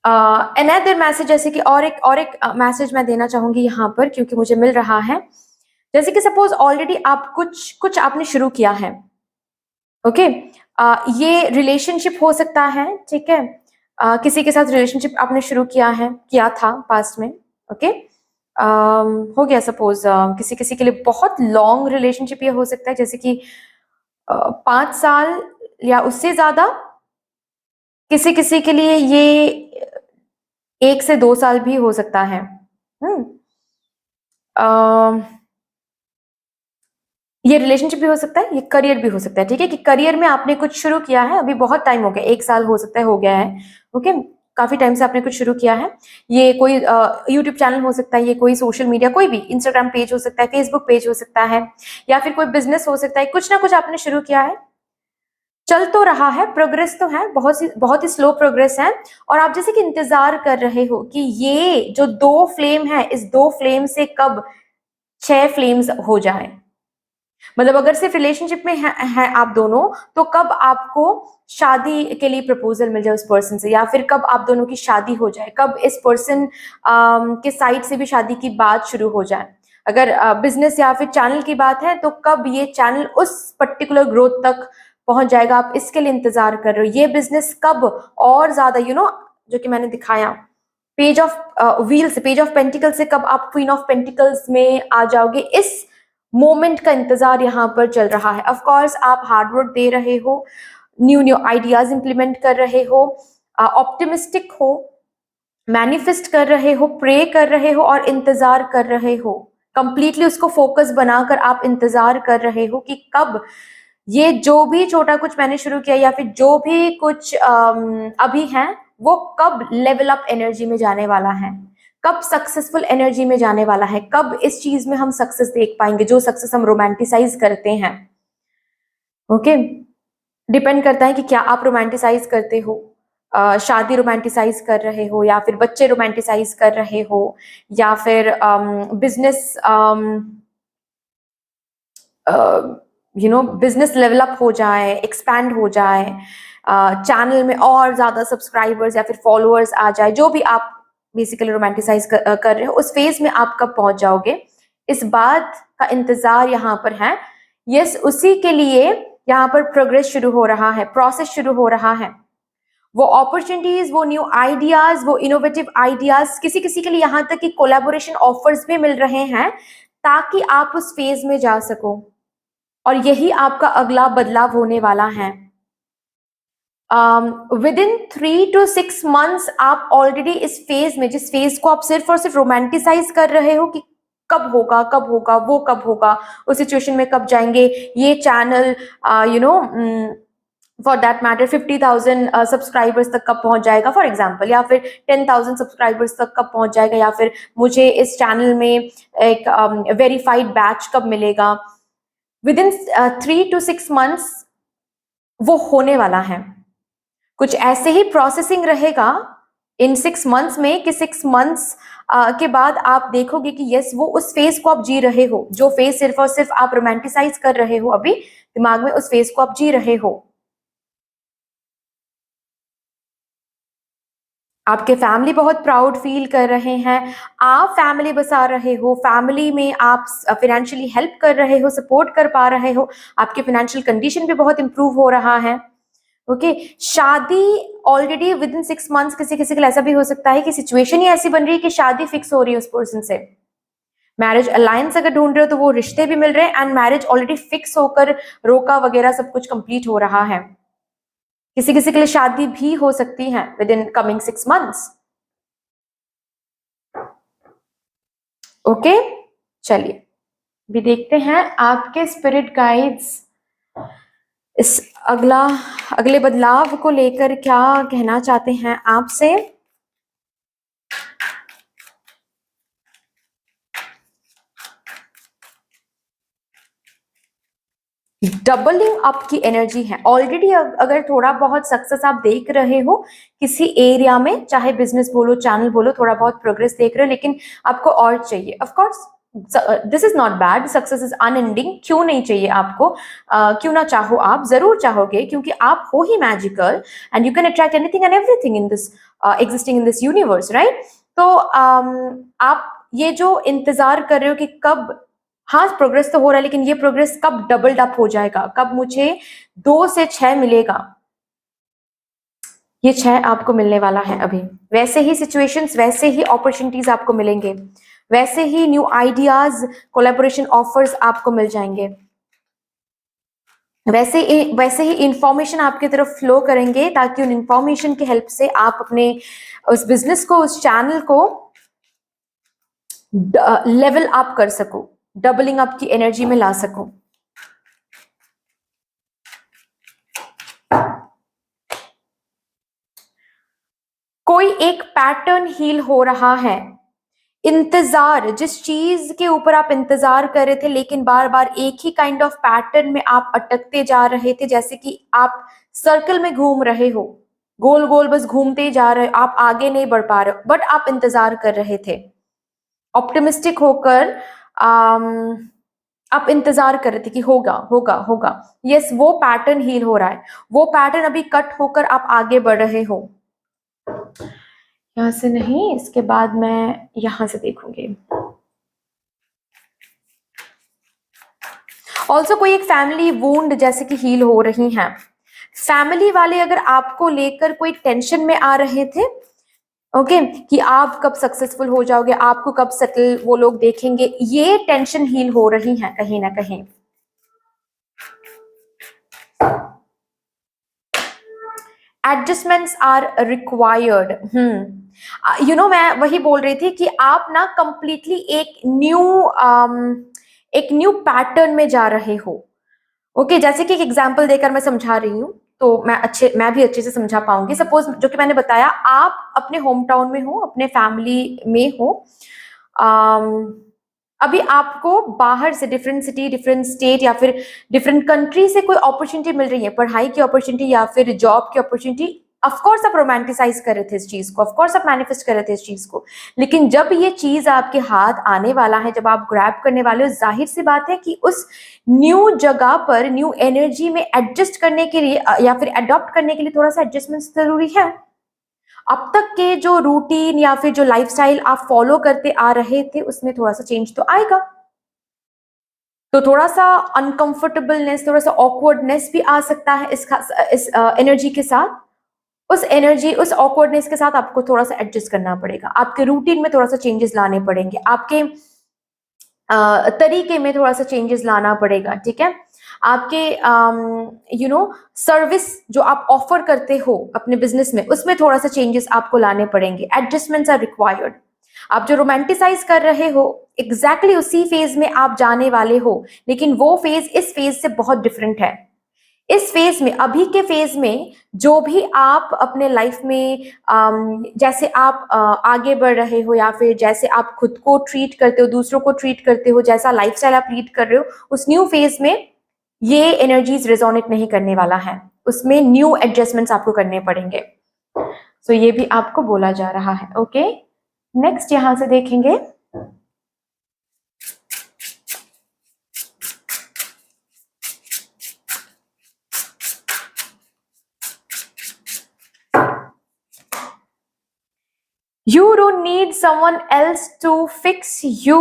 अनदर मैसेज, जैसे कि और एक मैसेज मैं देना चाहूंगी यहाँ पर, क्योंकि मुझे मिल रहा है, जैसे कि सपोज ऑलरेडी आप कुछ कुछ आपने शुरू किया है, ओके, ये रिलेशनशिप हो सकता है, ठीक है, किसी के साथ रिलेशनशिप आपने शुरू किया था पास्ट में, ओके, हो गया सपोज, किसी किसी के लिए बहुत लॉन्ग रिलेशनशिप ये हो सकता है, जैसे कि 5 साल या उससे ज्यादा, किसी किसी के लिए ये 1 से 2 साल भी हो सकता है। ये रिलेशनशिप भी हो सकता है, ये करियर भी हो सकता है, ठीक है, कि करियर में आपने कुछ शुरू किया है, अभी बहुत टाइम हो गया, 1 साल हो सकता है हो गया है, ओके, काफी टाइम से आपने कुछ शुरू किया है। ये कोई यूट्यूब चैनल हो सकता है, ये कोई सोशल मीडिया, कोई भी इंस्टाग्राम पेज हो सकता है, फेसबुक पेज हो सकता है, या फिर कोई बिजनेस हो सकता है, कुछ ना कुछ आपने शुरू किया है, चल तो रहा है, प्रोग्रेस तो है, बहुत ही स्लो प्रोग्रेस है, और आप जैसे कि इंतजार कर रहे हो कि ये जो 2 फ्लेम है, इस 2 फ्लेम से कब 6 फ्लेम्स हो जाए। मतलब अगर सिर्फ रिलेशनशिप में है आप दोनों, तो कब आपको शादी के लिए प्रपोजल मिल जाए उस पर्सन से, या फिर कब आप दोनों की शादी हो जाए, कब इस पर्सन के साइड से भी शादी की बात शुरू हो जाए। अगर बिजनेस या फिर चैनल की बात है तो कब ये चैनल उस पर्टिकुलर ग्रोथ तक पहुंच जाएगा, आप इसके लिए इंतजार कर रहे हो। ये बिजनेस कब और ज्यादा जो कि मैंने दिखाया पेज ऑफ व्हील से, पेज ऑफ पेंटिकल से कब आप क्वीन ऑफ पेंटिकल्स में आ जाओगे, इस मोमेंट का इंतजार यहाँ पर चल रहा है। ऑफ कोर्स आप हार्डवर्क दे रहे हो, न्यू न्यू आइडियाज इंप्लीमेंट कर रहे हो, ऑप्टिमिस्टिक हो, मैनिफेस्ट कर रहे हो, प्रे कर रहे हो और इंतजार कर रहे हो। कंप्लीटली उसको फोकस बनाकर आप इंतजार कर रहे हो कि कब ये जो भी छोटा कुछ मैंने शुरू किया या फिर जो भी कुछ अभी है वो कब लेवल अप एनर्जी में जाने वाला है, कब सक्सेसफुल एनर्जी में जाने वाला है, कब इस चीज में हम सक्सेस देख पाएंगे, जो सक्सेस हम रोमांटिसाइज करते हैं। ओके, डिपेंड करता है कि क्या आप रोमांटिसाइज करते हो, शादी रोमांटिसाइज कर रहे हो या फिर बच्चे रोमांटिसाइज कर रहे हो या फिर बिजनेस बिजनेस लेवल अप हो जाए, एक्सपैंड हो जाए, चैनल में और ज्यादा सब्सक्राइबर्स या फिर फॉलोअर्स आ जाए, जो भी आप बेसिकली रोमांटिसाइज कर रहे हो, उस फेज में आप कब पहुंच जाओगे, इस बात का इंतजार यहाँ पर है। यस, उसी के लिए यहाँ पर प्रोग्रेस शुरू हो रहा है, प्रोसेस शुरू हो रहा है। वो अपॉर्चुनिटीज, वो न्यू आइडियाज, वो इनोवेटिव आइडियाज, किसी किसी के लिए यहाँ तक कि कोलैबोरेशन ऑफर्स भी मिल रहे हैं ताकि आप उस फेज में जा सको, और यही आपका अगला बदलाव होने वाला है। विद इन 3 to 6 months आप ऑलरेडी इस फेज में, जिस फेज को आप सिर्फ और सिर्फ रोमांटिसाइज कर रहे हो कि कब होगा कब होगा, वो कब होगा, उस सिचुएशन में कब जाएंगे, ये channel for that matter 50,000 subscribers तक कब पहुंच जाएगा फॉर एग्जाम्पल, या फिर 10,000 सब्सक्राइबर्स तक कब पहुंच जाएगा, या फिर मुझे इस चैनल में एक वेरीफाइड बैच कब मिलेगा। विद इन 3 to 6 months वो होने वाला है। कुछ ऐसे ही प्रोसेसिंग रहेगा इन 6 months में कि 6 months के बाद आप देखोगे कि यस, वो उस फेज को आप जी रहे हो, जो फेज सिर्फ और सिर्फ आप रोमांटिसाइज कर रहे हो अभी दिमाग में, उस फेज को आप जी रहे हो। आपके फैमिली बहुत प्राउड फील कर रहे हैं, आप फैमिली बसा रहे हो, फैमिली में आप फाइनेंशियली हेल्प कर रहे हो, सपोर्ट कर पा रहे हो, आपकी फाइनेंशियल कंडीशन भी बहुत इंप्रूव हो रहा है। ओके, शादी ऑलरेडी विद इन 6 months, किसी किसी के लिए ऐसा भी हो सकता है कि सिचुएशन ही ऐसी बन रही है कि शादी फिक्स हो रही है उस पर्सन से। मैरिज अलायंस अगर ढूंढ रहे हो तो वो रिश्ते भी मिल रहे हैं, एंड मैरिज ऑलरेडी फिक्स होकर रोका वगैरह सब कुछ कंप्लीट हो रहा है। किसी किसी के लिए शादी भी हो सकती है with in coming 6 months। Okay, चलिए भी देखते हैं आपके स्पिरिट गाइड्स इस अगले बदलाव को लेकर क्या कहना चाहते हैं आपसे। डबलिंग अप की एनर्जी है ऑलरेडी। अगर थोड़ा बहुत सक्सेस आप देख रहे हो किसी एरिया में, चाहे बिजनेस बोलो, चैनल बोलो, थोड़ा बहुत प्रोग्रेस देख रहे हो, लेकिन आपको और चाहिए। Of course this is not bad, success is unending. क्यों नहीं चाहिए आपको, क्यों ना चाहो, आप जरूर चाहोगे, क्योंकि आप हो ही magical and you can attract anything and everything in this existing in this universe, right. तो आप ये जो इंतजार कर रहे हो कि कब, हाँ प्रोग्रेस तो हो रहा है, लेकिन ये प्रोग्रेस कब डबल्ड अप हो जाएगा, कब मुझे 2 से 6 मिलेगा, ये 6 आपको मिलने वाला है अभी। वैसे ही सिचुएशंस, वैसे ही अपॉर्चुनिटीज आपको मिलेंगे, वैसे ही न्यू आइडियाज, कोलैबोरेशन ऑफर्स आपको मिल जाएंगे, वैसे ही इंफॉर्मेशन आपकी तरफ फ्लो करेंगे, ताकि उन इंफॉर्मेशन की हेल्प से आप अपने उस बिजनेस को, उस चैनल को लेवल अप कर सको, डबलिंग अप की एनर्जी में ला सको। कोई एक पैटर्न हील हो रहा है। इंतजार, जिस चीज के ऊपर आप इंतजार कर रहे थे लेकिन बार बार एक ही काइंड ऑफ पैटर्न में आप अटकते जा रहे थे, जैसे कि आप सर्कल में घूम रहे हो, गोल गोल बस घूमते जा रहे हो, आप आगे नहीं बढ़ पा रहे हो, बट आप इंतजार कर रहे थे ऑप्टिमिस्टिक होकर। आप इंतजार कर रहे थे कि होगा होगा होगा। यस, वो पैटर्न हील हो रहा है, वो पैटर्न अभी कट होकर आप आगे बढ़ रहे हो। यहाँ से नहीं, इसके बाद मैं यहाँ से देखूंगी। ऑल्सो कोई एक फैमिली वूंड जैसे कि हील हो रही हैं, फैमिली वाले अगर आपको लेकर कोई टेंशन में आ रहे थे, ओके कि आप कब सक्सेसफुल हो जाओगे, आपको कब सेटल वो लोग देखेंगे, ये टेंशन हील हो रही है कहीं ना कहीं। Adjustments are required. मैं वही बोल रही थी कि आप ना कंप्लीटली एक न्यू पैटर्न में जा रहे हो। ओके जैसे कि एक एग्जांपल देकर मैं समझा रही हूँ तो मैं भी अच्छे से समझा पाऊंगी। सपोज जो कि मैंने बताया, आप अपने होम टाउन में हो, अपने फैमिली में हो, अभी आपको बाहर से डिफरेंट सिटी, डिफरेंट स्टेट या फिर डिफरेंट कंट्री से कोई अपॉर्चुनिटी मिल रही है, पढ़ाई की अपॉर्चुनिटी या फिर जॉब की अपॉर्चुनिटी। ऑफकोर्स आप रोमांटिसाइज कर रहे थे इस चीज को, ऑफकोर्स आप मैनिफेस्ट कर रहे थे इस चीज को, लेकिन जब ये चीज आपके हाथ आने वाला है, जब आप ग्रैब करने वाले हो, जाहिर सी बात है कि उस न्यू जगह पर न्यू एनर्जी में एडजस्ट करने के लिए या फिर अडॉप्ट करने के लिए थोड़ा सा एडजस्टमेंट जरूरी है। अब तक के जो रूटीन या फिर जो लाइफस्टाइल आप फॉलो करते आ रहे थे उसमें थोड़ा सा चेंज तो आएगा, तो थोड़ा सा अनकंफर्टेबलनेस, थोड़ा सा ऑकवर्डनेस भी आ सकता है इस एनर्जी के साथ। उस ऑकवर्डनेस के साथ आपको थोड़ा सा एडजस्ट करना पड़ेगा, आपके रूटीन में थोड़ा सा चेंजेस लाने पड़ेंगे, आपके तरीके में थोड़ा सा चेंजेस लाना पड़ेगा, ठीक है। आपके सर्विस जो आप ऑफर करते हो अपने बिजनेस में, उसमें थोड़ा सा चेंजेस आपको लाने पड़ेंगे। Adjustments are required. आप जो रोमांटिसाइज कर रहे हो, एग्जैक्टली उसी फेज में आप जाने वाले हो, लेकिन वो फेज इस फेज से बहुत डिफरेंट है। इस फेज में, अभी के फेज में, जो भी आप अपने लाइफ में जैसे आप आगे बढ़ रहे हो या फिर जैसे आप खुद को ट्रीट करते हो, दूसरों को ट्रीट करते हो, जैसा लाइफस्टाइल आप लीड कर रहे हो, उस न्यू फेज में ये एनर्जीज रेजोनेट नहीं करने वाला है, उसमें न्यू एडजस्टमेंट्स आपको करने पड़ेंगे। सो ये भी आपको बोला जा रहा है। ओके नेक्स्ट यहां से देखेंगे, You don't need someone else to fix you।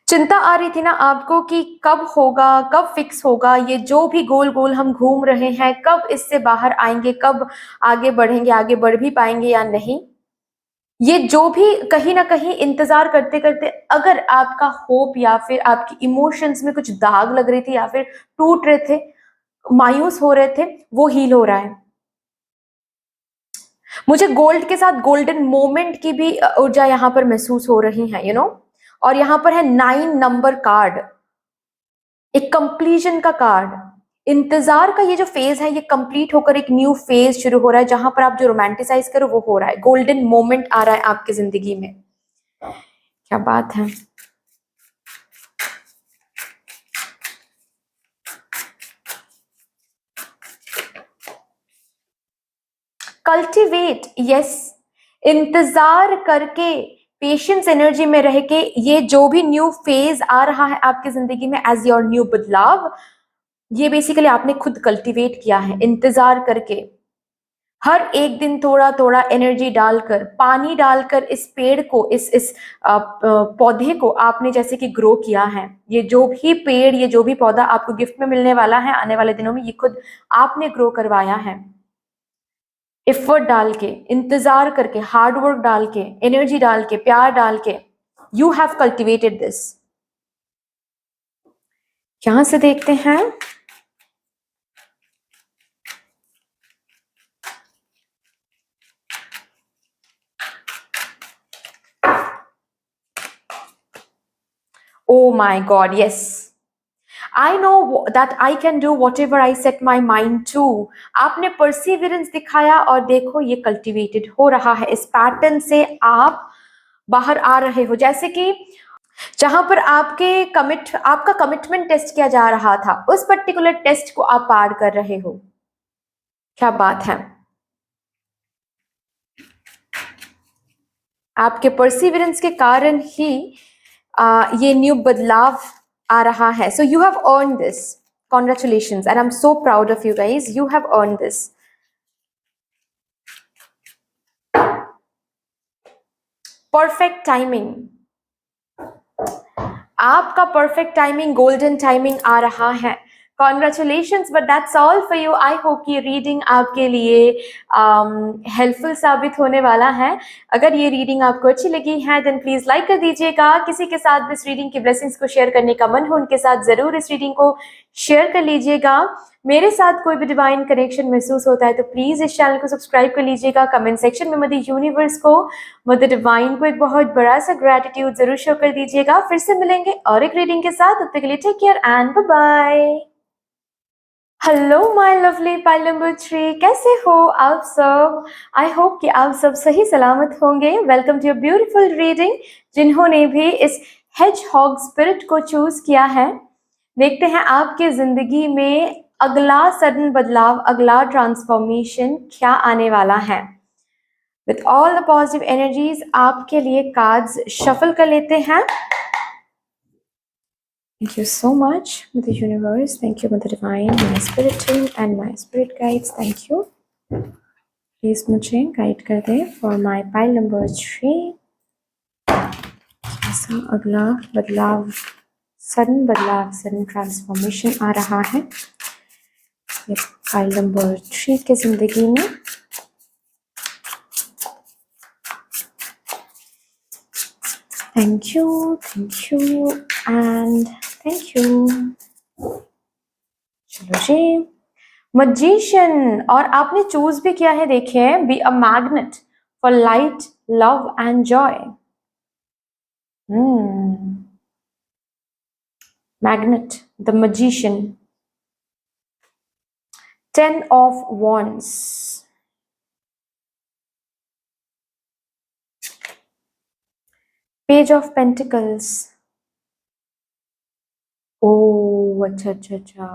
चिंता आ रही थी ना आपको कि कब होगा, कब फिक्स होगा, ये जो भी गोल गोल हम घूम रहे हैं, कब इससे बाहर आएंगे, कब आगे बढ़ेंगे, आगे बढ़ भी पाएंगे या नहीं। ये जो भी कहीं ना कहीं इंतजार करते करते अगर आपका होप या फिर आपकी इमोशंस में कुछ दाग लग रही थी या फिर टूट रहे थे, मायूस हो रहे थे, वो हील हो रहा है। मुझे गोल्ड के साथ गोल्डन मोमेंट की भी ऊर्जा यहां पर महसूस हो रही है, और यहां पर है 9 नंबर कार्ड, एक कंप्लीशन का कार्ड। इंतजार का ये जो फेज है, ये कंप्लीट होकर एक न्यू फेज शुरू हो रहा है, जहां पर आप जो रोमांटिसाइज करो वो हो रहा है, गोल्डन मोमेंट आ रहा है आपकी जिंदगी में। क्या बात है। कल्टिवेट, यस, इंतजार करके, पेशेंस एनर्जी में रह के, ये जो भी न्यू फेज आ रहा है आपकी जिंदगी में एज योर न्यू बदलाव, ये बेसिकली आपने खुद कल्टीवेट किया है इंतजार करके। हर एक दिन थोड़ा थोड़ा एनर्जी डालकर, पानी डालकर इस पेड़ को, इस पौधे को आपने जैसे कि ग्रो किया है। ये जो भी पेड़, ये जो भी पौधा आपको गिफ्ट में मिलने वाला है आने वाले दिनों में, ये खुद आपने ग्रो करवाया है, एफर्ट डाल के, इंतजार करके, हार्ड वर्क डाल के, एनर्जी डाल के, प्यार डाल के, यू हैव कल्टिवेटेड दिस। यहां से देखते हैं, oh my god, yes, I know that I can do whatever I set my mind to। आपने परसिवियरेंस दिखाया और देखो ये कल्टीवेटेड हो रहा है, इस पैटर्न से आप बाहर आ रहे हो। जैसे कि जहां पर आपका कमिटमेंट टेस्ट किया जा रहा था, उस पर्टिकुलर टेस्ट को आप पार कर रहे हो। क्या बात है। आपके परसिवियरेंस के कारण ही ये न्यू बदलाव आ रहा है। So you have earn this, congratulations, and I am so proud of you guys, you have earn this. Perfect timing, आपका परफेक्ट टाइमिंग, गोल्डन टाइमिंग आ रहा है। Congratulations, but that's all for you. I hope ये reading आपके लिए helpful साबित होने वाला है। अगर ये रीडिंग आपको अच्छी लगी है देन प्लीज लाइक कर दीजिएगा। किसी के साथ भी इस रीडिंग की ब्लेसिंग्स को शेयर करने का मन हो उनके साथ जरूर इस रीडिंग को शेयर कर लीजिएगा। मेरे साथ कोई भी डिवाइन कनेक्शन महसूस होता है तो प्लीज इस चैनल को सब्सक्राइब कर लीजिएगा। कमेंट सेक्शन में मदर यूनिवर्स को, मदर डिवाइन को एक बहुत बड़ा सा ग्रेटिट्यूड जरूर शो कर दीजिएगा। फिर से मिलेंगे और एक रीडिंग के साथ, तब तक के लिए take care and bye bye. Hello my lovely pile number 3, कैसे हो आप सब? आई होप कि आप सब सही सलामत होंगे। Welcome to your beautiful reading. जिन्होंने भी इस हेजहॉग स्पिरिट को चूज किया है, देखते हैं आपके जिंदगी में अगला सडन बदलाव, अगला ट्रांसफॉर्मेशन क्या आने वाला है। With all the positive energies आपके लिए कार्ड्स शफल कर लेते हैं। Thank you so much, Mother Universe. Thank you, Mother Divine, my spirit team and my spirit guides. Thank you. Please मुझे गाइड कर दें for my pile number 3. कैसा अगला बदलाव, सडन बदलाव, सडन ट्रांसफॉर्मेशन आ रहा है ये पाइल नंबर 3 के जिंदगी में। Thank you and thank you. चलो जी, मजिशियन, और आपने चूज भी किया है, देखिए, be a magnet for light, love and joy. Magnet, the magician, 10 of wands, page of pentacles. Oh अच्छा अच्छा अच्छा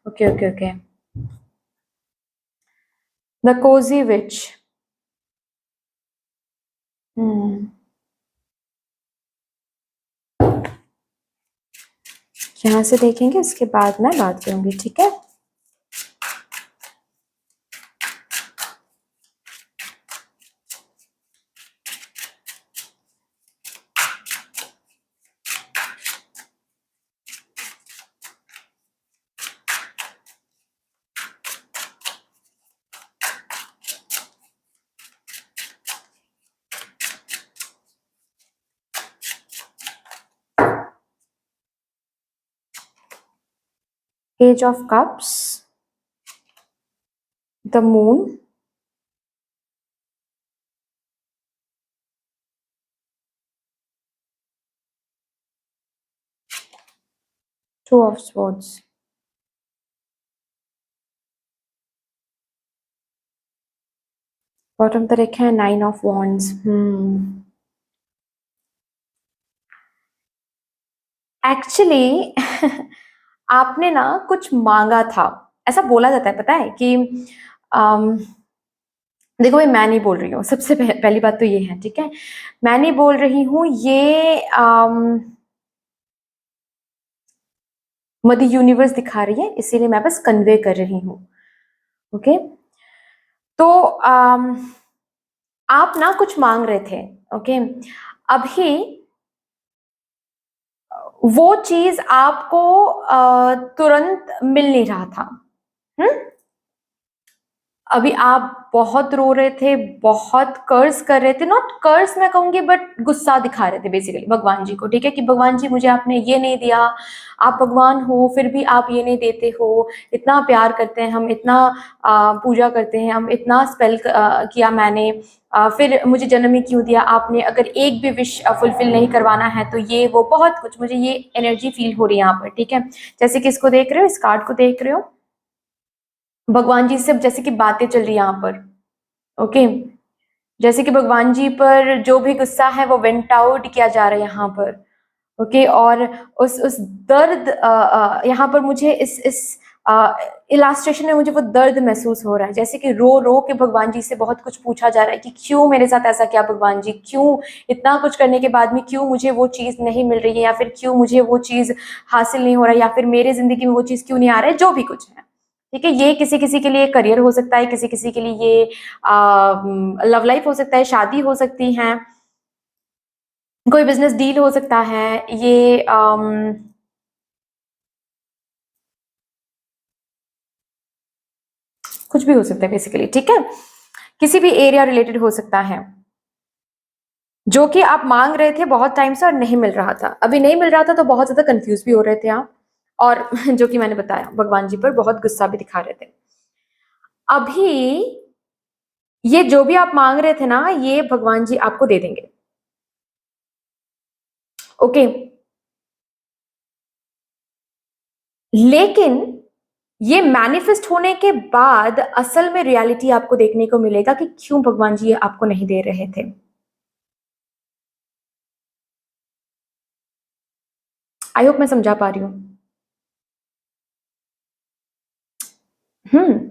okay okay okay. The cozy witch. यहां से देखेंगे, उसके बाद मैं बात करूंगी, ठीक है? Page of Cups, the Moon, Two of Swords, bottom पर रखा है 9 of Wands। एक्चुअली आपने ना कुछ मांगा था, ऐसा बोला जाता है, पता है कि देखो, भाई मैं नहीं बोल रही हूँ, सबसे पहली बात तो ये है, ठीक है? मैं नहीं बोल रही हूँ, ये मदर यूनिवर्स दिखा रही है, इसीलिए मैं बस कन्वे कर रही हूँ। ओके, तो आप ना कुछ मांग रहे थे, ओके? अभी वो चीज आपको तुरंत मिल नहीं रहा था। अभी आप बहुत रो रहे थे, बहुत कर्ज कर रहे थे, नॉट कर्ज मैं कहूंगी, बट गुस्सा दिखा रहे थे बेसिकली भगवान जी को, ठीक है? कि भगवान जी मुझे आपने ये नहीं दिया, आप भगवान हो फिर भी आप ये नहीं देते हो, इतना प्यार करते हैं हम, इतना पूजा करते हैं हम, इतना स्पेल किया मैंने, फिर मुझे जन्म ही क्यों दिया आपने? अगर एक भी विश फुलफिल नहीं करवाना है तो ये वो बहुत कुछ, मुझे ये एनर्जी फील हो रही है यहाँ पर, ठीक है? जैसे कि इसको देख रहे हो, इस कार्ड को देख रहे हो, भगवान जी से जैसे कि बातें चल रही है यहाँ पर, ओके? जैसे कि भगवान जी पर जो भी गुस्सा है वो वेंट आउट किया जा रहा है यहाँ पर, ओके? और उस दर्द, यहाँ पर मुझे इस इलास्ट्रेशन में मुझे वो दर्द महसूस हो रहा है, जैसे कि रो रो के भगवान जी से बहुत कुछ पूछा जा रहा है कि क्यों मेरे साथ ऐसा किया भगवान जी, क्यों इतना कुछ करने के बाद में क्यों मुझे वो चीज़ नहीं मिल रही है, या फिर क्यों मुझे वो चीज़ हासिल नहीं हो रहा है, या फिर मेरे जिंदगी में वो चीज़ क्यों नहीं आ रहा है, जो भी कुछ है, ठीक है? ये किसी किसी के लिए करियर हो सकता है, किसी किसी के लिए ये लव लाइफ हो सकता है, शादी हो सकती है, कोई बिजनेस डील हो सकता है, ये कुछ भी हो सकता है बेसिकली, ठीक है। किसी भी एरिया रिलेटेड हो सकता है, जो कि आप मांग रहे थे बहुत टाइम से और नहीं मिल रहा था। अभी नहीं मिल रहा था तो बहुत ज्यादा कंफ्यूज भी हो रहे थे आप, और जो कि मैंने बताया भगवान जी पर बहुत गुस्सा भी दिखा रहे थे। अभी ये जो भी आप मांग रहे थे ना, ये भगवान जी आपको दे देंगे। ओके, लेकिन ये मैनिफेस्ट होने के बाद असल में रियलिटी आपको देखने को मिलेगा कि क्यों भगवान जी ये आपको नहीं दे रहे थे। आई होप मैं समझा पा रही हूँ।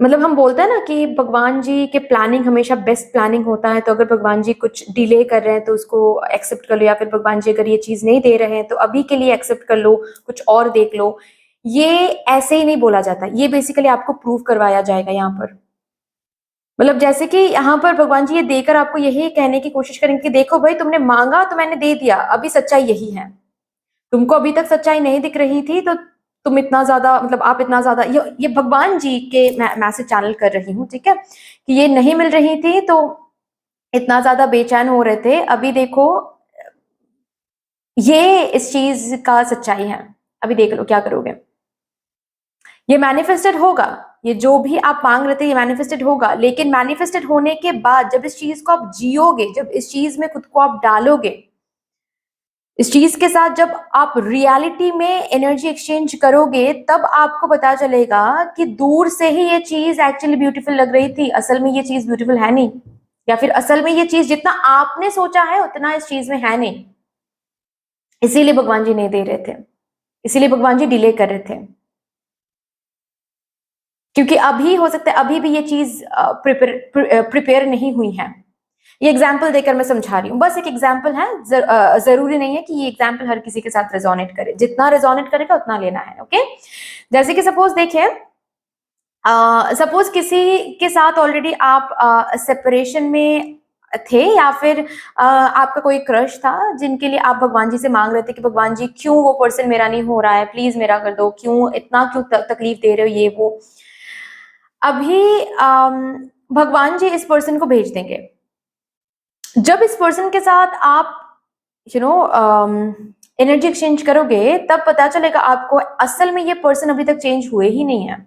मतलब हम बोलते हैं ना कि भगवान जी के प्लानिंग हमेशा बेस्ट प्लानिंग होता है, तो अगर भगवान जी कुछ डिले कर रहे हैं तो उसको एक्सेप्ट कर लो, या फिर भगवान जी अगर ये चीज नहीं दे रहे हैं तो अभी के लिए एक्सेप्ट कर लो, कुछ और देख लो। ये ऐसे ही नहीं बोला जाता, ये बेसिकली आपको प्रूव करवाया जाएगा यहाँ पर। मतलब जैसे कि यहाँ पर भगवान जी ये देकर आपको यही कहने की कोशिश करेंगे कि देखो भाई, तुमने मांगा तो मैंने दे दिया, अभी सच्चाई यही है। तुमको अभी तक सच्चाई नहीं दिख रही थी, तो तुम इतना ज्यादा, मतलब आप इतना ज्यादा, ये भगवान जी के मैसेज चैनल कर रही हूँ, ठीक है, कि ये नहीं मिल रही थी तो इतना ज्यादा बेचैन हो रहे थे। अभी देखो, ये इस चीज का सच्चाई है, अभी देख लो क्या करोगे। ये मैनिफेस्टेड होगा, ये जो भी आप मांग रहे थे ये मैनिफेस्टेड होगा, लेकिन मैनिफेस्टेड होने के बाद जब इस चीज को आप जियोगे, जब इस चीज में खुद को आप डालोगे, इस चीज के साथ जब आप रियलिटी में एनर्जी एक्सचेंज करोगे, तब आपको पता चलेगा कि दूर से ही ये चीज एक्चुअली ब्यूटीफुल लग रही थी, असल में ये चीज ब्यूटीफुल है नहीं, या फिर असल में ये चीज जितना आपने सोचा है उतना इस चीज में है नहीं। इसीलिए भगवान जी नहीं दे रहे थे, इसीलिए भगवान जी डिले कर रहे थे, क्योंकि अभी हो सकता है अभी भी ये चीज प्रिपेयर नहीं हुई है। ये एग्जाम्पल देकर मैं समझा रही हूँ, बस एक एग्जाम्पल है, जरूरी नहीं है कि ये एग्जाम्पल हर किसी के साथ रेजोनेट करे, जितना रेजोनेट करेगा उतना लेना है। ओके, जैसे कि सपोज देखिए, सपोज किसी के साथ ऑलरेडी आप सेपरेशन में थे, या फिर आपका कोई क्रश था जिनके लिए आप भगवान जी से मांग रहे थे कि भगवान जी क्यों वो पर्सन मेरा नहीं हो रहा है, प्लीज मेरा कर दो, क्यों इतना, क्यों तकलीफ दे रहे हो, ये वो। अभी भगवान जी इस पर्सन को भेज देंगे। जब इस पर्सन के साथ आप यू नो एनर्जी एक्सचेंज करोगे, तब पता चलेगा आपको असल में ये पर्सन अभी तक चेंज हुए ही नहीं है।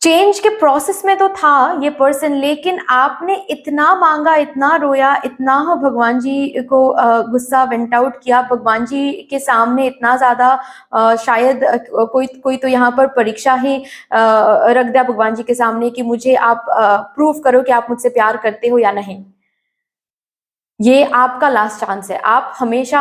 चेंज के प्रोसेस में तो था ये पर्सन, लेकिन आपने इतना मांगा, इतना रोया, इतना भगवान जी को गुस्सा वेंट आउट किया, भगवान जी के सामने इतना ज्यादा शायद कोई कोई तो यहाँ पर परीक्षा ही रख दिया भगवान जी के सामने कि मुझे आप प्रूव करो कि आप मुझसे प्यार करते हो या नहीं। ये आपका लास्ट चांस है, आप हमेशा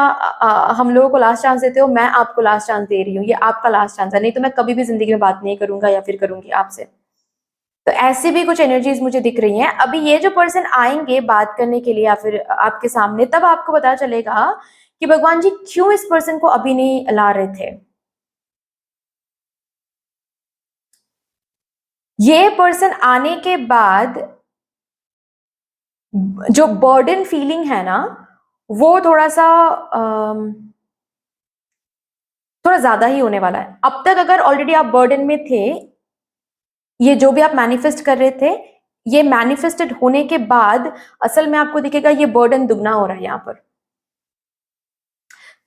हम लोगों को लास्ट चांस देते हो, मैं आपको लास्ट चांस दे रही हूँ, ये आपका लास्ट चांस है, नहीं तो मैं कभी भी जिंदगी में बात नहीं करूंगा या फिर करूंगी आपसे। तो ऐसी भी कुछ एनर्जीज मुझे दिख रही हैं। अभी ये जो पर्सन आएंगे बात करने के लिए या फिर आपके सामने, तब आपको पता चलेगा कि भगवान जी क्यों इस पर्सन को अभी नहीं ला रहे थे। ये पर्सन आने के बाद जो बर्डन फीलिंग है ना, वो थोड़ा ज्यादा ही होने वाला है। अब तक अगर ऑलरेडी आप बर्डन में थे, ये जो भी आप मैनिफेस्ट कर रहे थे, ये मैनिफेस्टेड होने के बाद असल में आपको दिखेगा ये बर्डन दुगना हो रहा है यहाँ पर।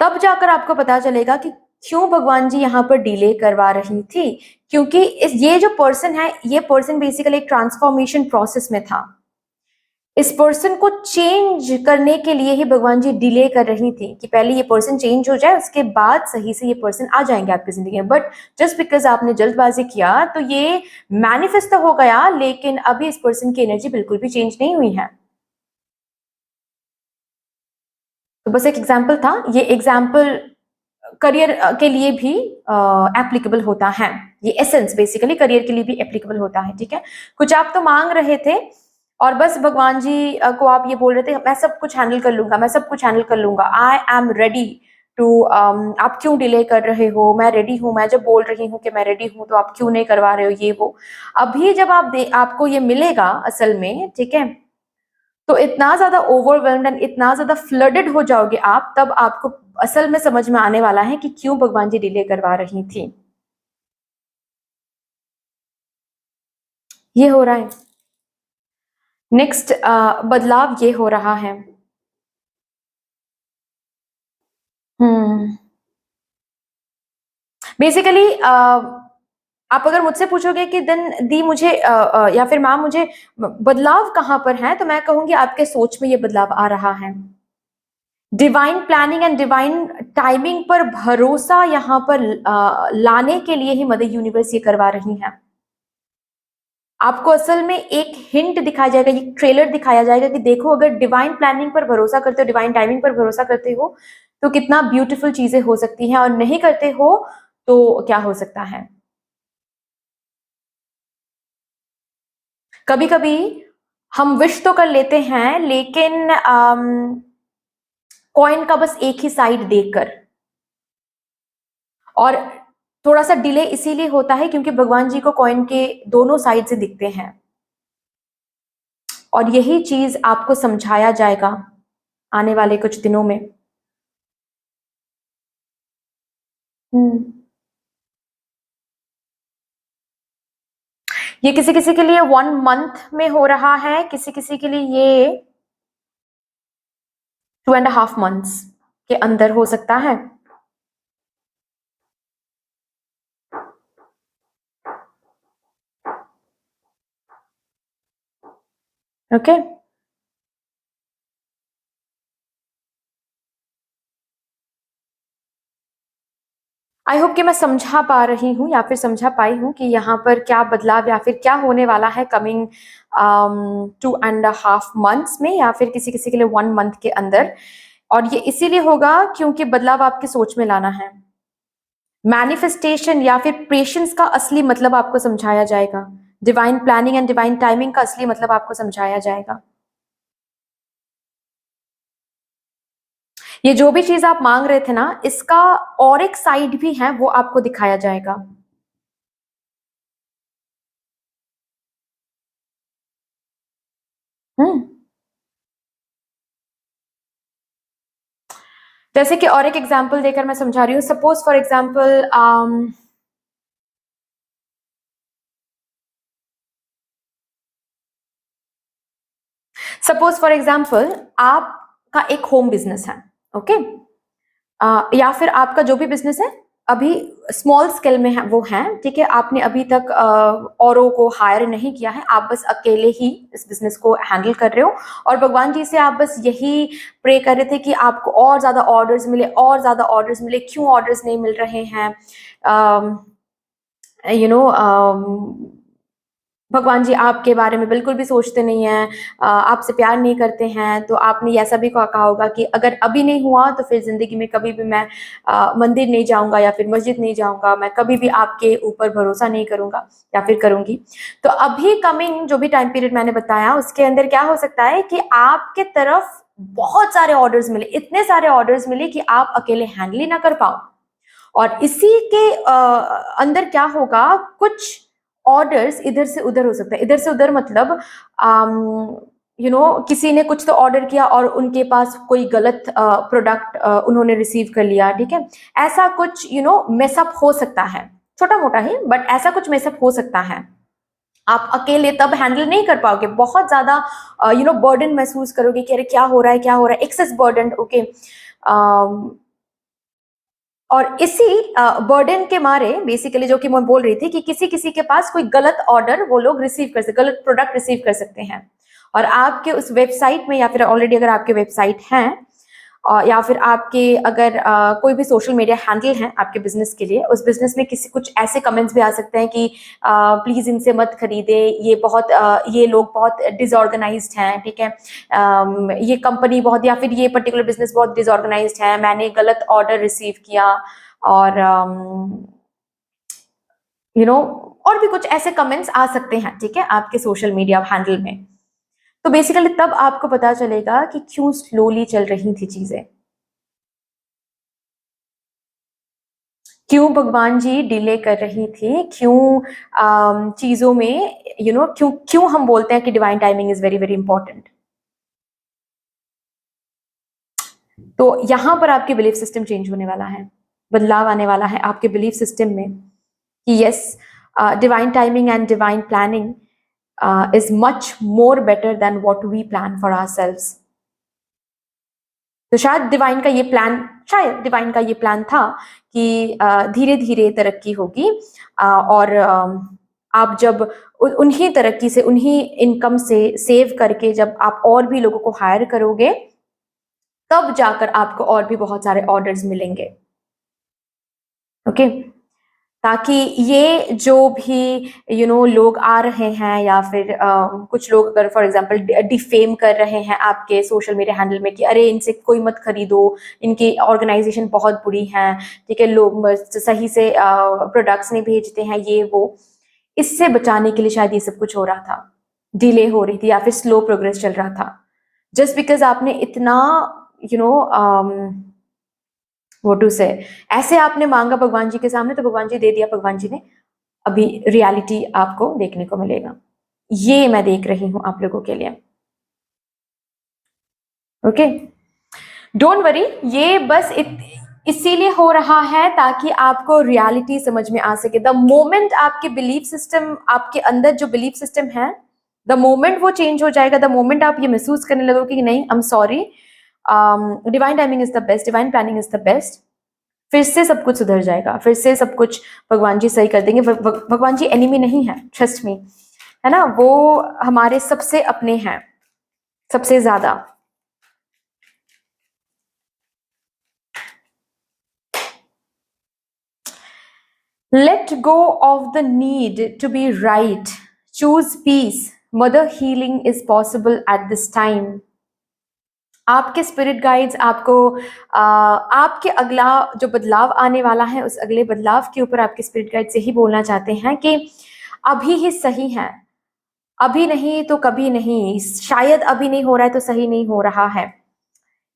तब जाकर आपको पता चलेगा कि क्यों भगवान जी यहाँ पर डिले करवा रही थी, क्योंकि ये जो पर्सन है, ये पर्सन बेसिकली एक ट्रांसफॉर्मेशन प्रोसेस में था। इस पर्सन को चेंज करने के लिए ही भगवान जी डिले कर रही थी कि पहले ये पर्सन चेंज हो जाए, उसके बाद सही से ये पर्सन आ जाएंगे आपकी जिंदगी में। बट जस्ट बिकॉज आपने जल्दबाजी किया तो ये मैनिफेस्ट तो हो गया, लेकिन अभी इस पर्सन की एनर्जी बिल्कुल भी चेंज नहीं हुई है। तो बस एक एग्जाम्पल था, ये एग्जाम्पल करियर के लिए भी एप्लीकेबल होता है, ये एसेंस बेसिकली करियर के लिए भी एप्लीकेबल होता है, ठीक है। कुछ आप तो मांग रहे थे और बस भगवान जी को आप ये बोल रहे थे मैं सब कुछ हैंडल कर लूंगा, मैं सब कुछ हैंडल कर लूंगा, आई एम रेडी टू, आप क्यों डिले कर रहे हो, मैं रेडी हूँ, मैं जब बोल रही हूँ कि मैं रेडी हूँ तो आप क्यों नहीं करवा रहे हो, ये वो। अभी जब आपको ये मिलेगा असल में, ठीक है, तो इतना ज्यादा ओवरवेल्म्ड एंड इतना ज्यादा फ्लडेड हो जाओगे आप, तब आपको असल में समझ में आने वाला है कि क्यों भगवान जी डिले करवा रही थी। ये हो रहा है। नेक्स्ट बदलाव ये हो रहा है। हम्म। बेसिकली आप अगर मुझसे पूछोगे कि दिन दी मुझे या फिर माँ मुझे बदलाव कहाँ पर है, तो मैं कहूंगी आपके सोच में ये बदलाव आ रहा है। Divine planning and divine timing पर भरोसा यहाँ पर लाने के लिए ही मदर यूनिवर्स ये करवा रही है। आपको असल में एक हिंट दिखाया जाएगा, ये ट्रेलर दिखाया जाएगा कि देखो अगर डिवाइन प्लानिंग पर भरोसा करते हो, डिवाइन टाइमिंग पर भरोसा करते हो, तो कितना ब्यूटीफुल चीजें हो सकती हैं, और नहीं करते हो तो क्या हो सकता है। कभी कभी हम विश तो कर लेते हैं, लेकिन कॉइन का बस एक ही साइड देखकर, और थोड़ा सा डिले इसीलिए होता है क्योंकि भगवान जी को कॉइन के दोनों साइड से दिखते हैं, और यही चीज आपको समझाया जाएगा आने वाले कुछ दिनों में। हम्म। ये किसी किसी के लिए 1 मंथ में हो रहा है, किसी किसी के लिए ये 2.5 मंथ्स के अंदर हो सकता है। ओके। आई होप कि मैं समझा पा रही हूँ या फिर समझा पाई हूँ कि यहाँ पर क्या बदलाव या फिर क्या होने वाला है कमिंग 2.5 मंथ्स में, या फिर किसी किसी के लिए 1 मंथ के अंदर। और ये इसीलिए होगा क्योंकि बदलाव आपकी सोच में लाना है। मैनिफेस्टेशन या फिर पेशेंस का असली मतलब आपको समझाया जाएगा। Divine planning and divine timing का असली मतलब आपको समझाया जाएगा। ये जो भी चीज आप मांग रहे थे ना, इसका और एक साइड भी है, वो आपको दिखाया जाएगा। हम्म। जैसे कि और एक एग्जांपल देकर मैं समझा रही हूँ। Suppose for example suppose for example आपका एक होम बिजनेस है। ओके। या फिर आपका जो भी बिजनेस है अभी स्मॉल स्केल में है, वो है, ठीक है। आपने अभी तक औरों को हायर नहीं किया है, आप बस अकेले ही इस बिजनेस को हैंडल कर रहे हो, और भगवान जी से आप बस यही प्रे कर रहे थे कि आपको और ज्यादा ऑर्डर्स मिले, और ज्यादा ऑर्डर्स मिले। क्यों ऑर्डर्स नहीं मिल रहे हैं? यू नो भगवान जी आपके बारे में बिल्कुल भी सोचते नहीं हैं, आपसे प्यार नहीं करते हैं। तो आपने ऐसा भी कहा होगा कि अगर अभी नहीं हुआ तो फिर जिंदगी में कभी भी मैं मंदिर नहीं जाऊंगा या फिर मस्जिद नहीं जाऊंगा, मैं कभी भी आपके ऊपर भरोसा नहीं करूंगा या फिर करूंगी। तो अभी कमिंग जो भी टाइम पीरियड मैंने बताया, उसके अंदर क्या हो सकता है कि आपके तरफ बहुत सारे ऑर्डर्स मिले, इतने सारे ऑर्डर्स मिले कि आप अकेले हैंडल ही ना कर पाओ। और इसी के अंदर क्या होगा, कुछ ऑर्डर्स इधर से उधर हो सकता है। इधर से उधर मतलब किसी ने कुछ तो ऑर्डर किया और उनके पास कोई गलत प्रोडक्ट उन्होंने रिसीव कर लिया, ठीक है। ऐसा कुछ मेसअप हो सकता है, छोटा मोटा ही, बट ऐसा कुछ मेसअप हो सकता है। आप अकेले तब हैंडल नहीं कर पाओगे, बहुत ज्यादा बर्डन महसूस करोगे कि अरे क्या हो रहा है, क्या हो रहा है, एक्सेस बर्डन। ओके। और इसी बर्डन के मारे बेसिकली जो कि मैं बोल रही थी कि किसी किसी के पास कोई गलत ऑर्डर वो लोग रिसीव कर सकते, गलत प्रोडक्ट रिसीव कर सकते हैं। और आपके उस वेबसाइट में, या फिर ऑलरेडी अगर आपके वेबसाइट हैं, या फिर आपके अगर कोई भी सोशल मीडिया हैंडल है आपके बिजनेस के लिए, उस बिजनेस में किसी कुछ ऐसे कमेंट्स भी आ सकते हैं कि प्लीज इनसे मत खरीदे, ये बहुत ये लोग बहुत डिसऑर्गेनाइज्ड हैं, ठीक है। ये कंपनी बहुत, या फिर ये पर्टिकुलर बिजनेस बहुत डिसऑर्गेनाइज्ड है, मैंने गलत ऑर्डर रिसीव किया, और और भी कुछ ऐसे कमेंट्स आ सकते हैं, ठीक है, आपके सोशल मीडिया हैंडल में। तो बेसिकली तब आपको पता चलेगा कि क्यों स्लोली चल रही थी चीजें, क्यों भगवान जी डिले कर रही थी, क्यों चीजों में क्यों क्यों हम बोलते हैं कि divine timing is very very important. तो यहां पर आपके बिलीफ सिस्टम चेंज होने वाला है, बदलाव आने वाला है आपके बिलीफ सिस्टम में कि yes, divine timing and divine planning is much more better than what we plan for ourselves. तो शायद डिवाइन का ये प्लान था कि धीरे धीरे तरक्की होगी, और आप जब उन्हीं तरक्की से, उन्हीं इनकम से सेव करके जब आप और भी लोगों को हायर करोगे, तब जाकर आपको और भी बहुत सारे ऑर्डर्स मिलेंगे। ओके, ताकि ये जो भी लोग आ रहे हैं, या फिर कुछ लोग अगर फॉर एग्जांपल डिफेम कर रहे हैं आपके सोशल मीडिया हैंडल में कि अरे इनसे कोई मत खरीदो, इनकी ऑर्गेनाइजेशन बहुत बुरी है, ठीक है, लोग सही से प्रोडक्ट्स नहीं भेजते हैं, ये वो, इससे बचाने के लिए शायद ये सब कुछ हो रहा था, डिले हो रही थी या फिर स्लो प्रोग्रेस चल रहा था। जस्ट बिकॉज आपने इतना वो टू से ऐसे आपने मांगा भगवान जी के सामने, तो भगवान जी दे दिया, भगवान जी ने अभी रियलिटी आपको देखने को मिलेगा। ये मैं देख रही हूं आप लोगों के लिए। ओके, डोंट वरी, ये बस इसीलिए हो रहा है ताकि आपको रियलिटी समझ में आ सके। द मोमेंट आपके बिलीफ सिस्टम, आपके अंदर जो बिलीफ सिस्टम है, द मोमेंट वो चेंज हो जाएगा, द मोमेंट आप ये महसूस करने लगोगे कि नहीं, आई am sorry, divine timing is the best, divine planning is the best, फिर से सब कुछ सुधर जाएगा, फिर से सब कुछ भगवान जी सही कर देंगे। भगवान जी एनिमी नहीं है, ट्रस्ट मी, है ना, वो हमारे सबसे अपने हैं, सबसे ज्यादा। Let go of the need to be right. Choose peace. Mother healing is possible at this time. आपके स्पिरिट गाइड्स आपको आपके अगला जो बदलाव आने वाला है, उस अगले बदलाव के ऊपर आपके स्पिरिट गाइड्स यही बोलना चाहते हैं कि अभी ही सही है, अभी नहीं तो कभी नहीं, शायद अभी नहीं हो रहा है तो सही नहीं हो रहा है,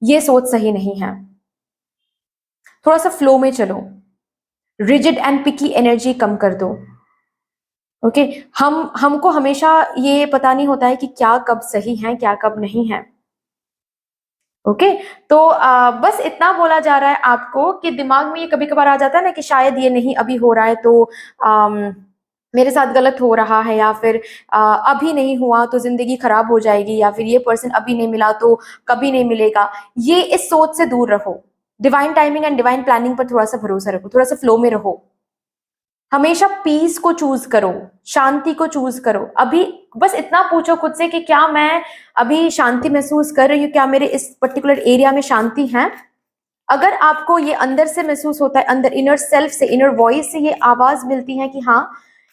ये सोच सही नहीं है। थोड़ा सा फ्लो में चलो, रिजिड एंड पिकी एनर्जी कम कर दो। ओके, हमको हमेशा ये पता नहीं होता है कि क्या कब सही है, क्या कब नहीं है। ओके, तो बस इतना बोला जा रहा है आपको कि दिमाग में ये कभी कभार आ जाता है ना कि शायद ये नहीं अभी हो रहा है तो मेरे साथ गलत हो रहा है, या फिर अभी नहीं हुआ तो जिंदगी खराब हो जाएगी, या फिर ये पर्सन अभी नहीं मिला तो कभी नहीं मिलेगा। ये इस सोच से दूर रहो, divine timing and divine planning पर थोड़ा सा भरोसा रखो, थोड़ा सा फ्लो में रहो, हमेशा पीस को चूज करो, शांति को चूज करो। अभी बस इतना पूछो खुद से कि क्या मैं अभी शांति महसूस कर रही हूँ, क्या मेरे इस पर्टिकुलर एरिया में शांति है। अगर आपको ये अंदर से महसूस होता है, अंदर इनर सेल्फ से, इनर वॉइस से ये आवाज मिलती है कि हाँ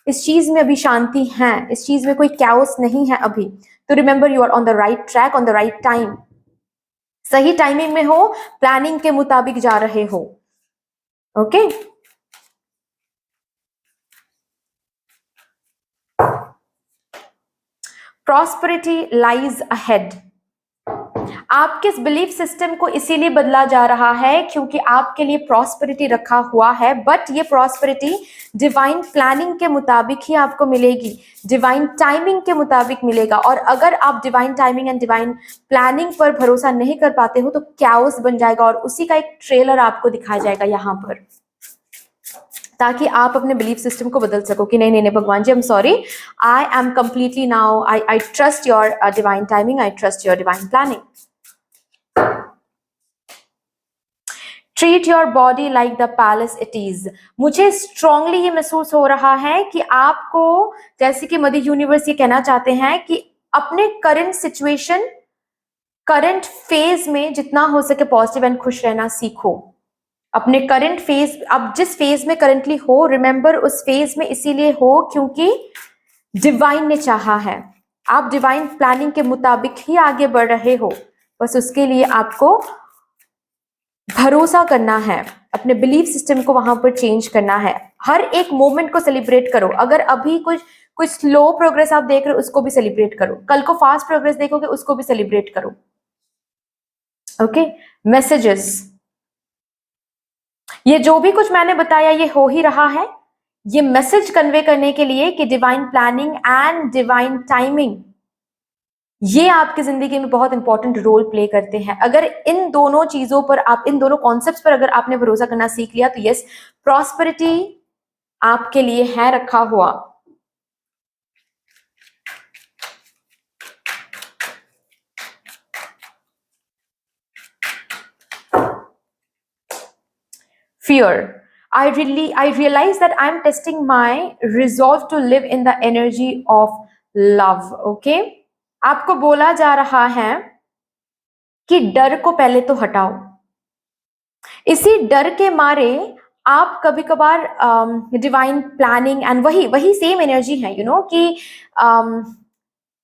इस चीज में अभी शांति है, इस चीज में कोई कैओस नहीं है अभी, तो remember you are on the right track, on the right time, सही टाइमिंग में हो, प्लानिंग के मुताबिक जा रहे हो। Okay, prosperity lies ahead. आपके इस बिलीफ सिस्टम को इसीलिए बदला जा रहा है क्योंकि आपके लिए प्रॉस्पेरिटी रखा हुआ है, बट ये प्रॉस्पेरिटी डिवाइन प्लानिंग के मुताबिक ही आपको मिलेगी, डिवाइन टाइमिंग के मुताबिक मिलेगा। और अगर आप divine timing and divine planning पर भरोसा नहीं कर पाते हो तो कैओस बन जाएगा, और उसी का एक ट्रेलर आपको दिखाया जाएगा यहाँ पर, ताकि आप अपने बिलीफ सिस्टम को बदल सको कि नहीं नहीं नहीं भगवान जी, I am sorry, I am completely now, I trust your divine timing, I trust your divine planning. Treat your body like the palace it is. मुझे स्ट्रांगली ये महसूस हो रहा है कि आपको, जैसे कि मदर यूनिवर्स ये कहना चाहते हैं कि अपने करंट सिचुएशन, करंट फेज में जितना हो सके पॉजिटिव एंड खुश रहना सीखो। अपने करंट फेज, अब जिस फेज में करंटली हो, रिमेंबर उस फेज में इसीलिए हो क्योंकि डिवाइन ने चाहा है, आप डिवाइन प्लानिंग के मुताबिक ही आगे बढ़ रहे हो। बस उसके लिए आपको भरोसा करना है, अपने बिलीफ सिस्टम को वहां पर चेंज करना है। हर एक मोमेंट को सेलिब्रेट करो। अगर अभी कुछ स्लो प्रोग्रेस आप देख रहे हो उसको भी सेलिब्रेट करो, कल को फास्ट प्रोग्रेस देखोगे उसको भी सेलिब्रेट करो। ओके, मैसेजेस, ये जो भी कुछ मैंने बताया ये हो ही रहा है, ये मैसेज कन्वे करने के लिए कि divine planning and divine timing ये आपकी जिंदगी में बहुत इंपॉर्टेंट रोल प्ले करते हैं। अगर इन दोनों चीजों पर आप, इन दोनों कॉन्सेप्ट्स पर अगर आपने भरोसा करना सीख लिया तो यस, प्रॉस्पेरिटी आपके लिए है रखा हुआ। Fear. I realize that I'm testing my resolve to live in the energy of love. Okay? आपको बोला जा रहा है कि डर को पहले तो हटाओ। इसी डर के मारे आप कभी कभार डिवाइन प्लानिंग एंड वही सेम एनर्जी है, यू नो, कि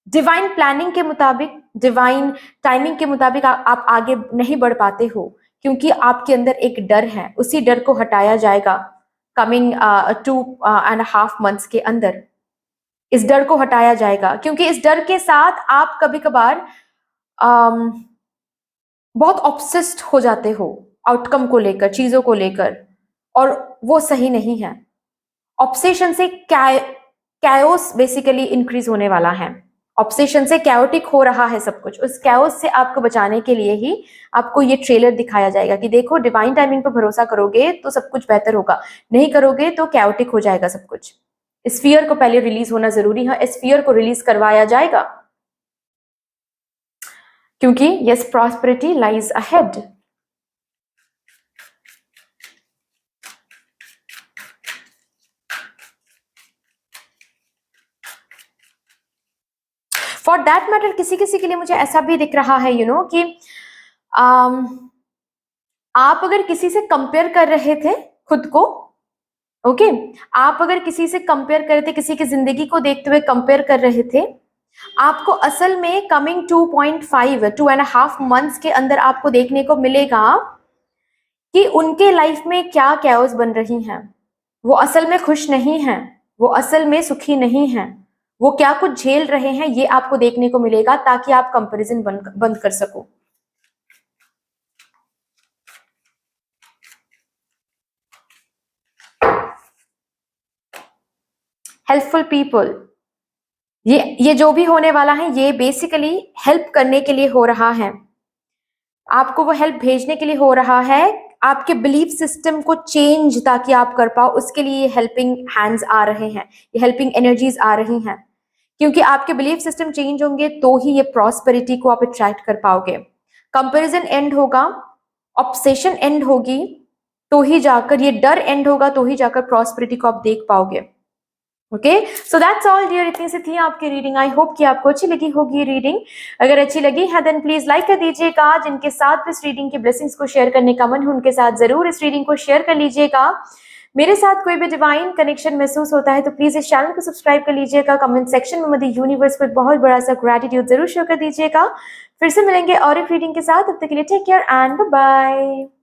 डिवाइन प्लानिंग के मुताबिक, डिवाइन टाइमिंग के मुताबिक आप आगे नहीं बढ़ पाते हो, क्योंकि आपके अंदर एक डर है। उसी डर को हटाया जाएगा कमिंग 2.5 months के अंदर। इस डर को हटाया जाएगा, क्योंकि इस डर के साथ आप कभी कभार बहुत ऑब्सेस्ड हो जाते हो आउटकम को लेकर, चीजों को लेकर, और वो सही नहीं है। ऑब्सेशन से कैओस बेसिकली इंक्रीज होने वाला है। ऑब्सेशन से कैओटिक हो रहा है सब कुछ। उस कैओस से आपको बचाने के लिए ही आपको ये ट्रेलर दिखाया जाएगा कि देखो, डिवाइन टाइमिंग पर भरोसा करोगे तो सब कुछ बेहतर होगा, नहीं करोगे तो कैओटिक हो जाएगा सब कुछ। इस फियर को पहले रिलीज होना जरूरी है। इस फियर को रिलीज करवाया जाएगा, क्योंकि yes, prosperity lies ahead. For that matter किसी किसी के लिए मुझे ऐसा भी दिख रहा है, यू नो, कि आप अगर किसी से कंपेयर कर रहे थे खुद को, ओके, आप अगर किसी से कंपेयर कर रहे थे, किसी की जिंदगी को देखते हुए कंपेयर कर रहे थे, आपको असल में कमिंग 2.5 months के अंदर आपको देखने को मिलेगा कि उनके लाइफ में क्या कैओस बन रही हैं। वो असल में खुश नहीं हैं, वो असल में सुखी नहीं हैं, वो क्या कुछ झेल रहे हैं, ये आपको देखने को मिलेगा, ताकि आप कंपैरिजन बंद कर सको। हेल्पफुल पीपल, ये जो भी होने वाला है, ये बेसिकली हेल्प करने के लिए हो रहा है। आपको वो हेल्प भेजने के लिए हो रहा है, आपके बिलीफ सिस्टम को चेंज ताकि आप कर पाओ, उसके लिए हेल्पिंग हैंड्स आ रहे हैं, ये हेल्पिंग एनर्जीज आ रही हैं। क्योंकि आपके बिलीफ सिस्टम चेंज होंगे तो ही ये प्रॉस्पेरिटी को आप अट्रैक्ट कर पाओगे। कंपैरिजन एंड होगा, ऑब्सेशन एंड होगी, तो ही जाकर ये डर एंड होगा, तो ही जाकर प्रॉस्पेरिटी को आप देख पाओगे। Okay, so that's all dear. इतनी सी थी आपकी रीडिंग। आई होप कि आपको अच्छी लगी होगी रीडिंग। अगर अच्छी लगी है देन प्लीज लाइक कर दीजिएगा। जिनके साथ इस रीडिंग की ब्लेसिंग्स को शेयर करने का मन है, उनके साथ जरूर इस रीडिंग को शेयर कर लीजिएगा। मेरे साथ कोई भी डिवाइन कनेक्शन महसूस होता है तो प्लीज इस चैनल को सब्सक्राइब कर लीजिएगा। कमेंट सेक्शन में मदर यूनिवर्स को एक बहुत बड़ा सा ग्रेटिट्यूड जरूर शो कर दीजिएगा। फिर से मिलेंगे और एक रीडिंग के साथ, तब तक के लिए take care and bye bye.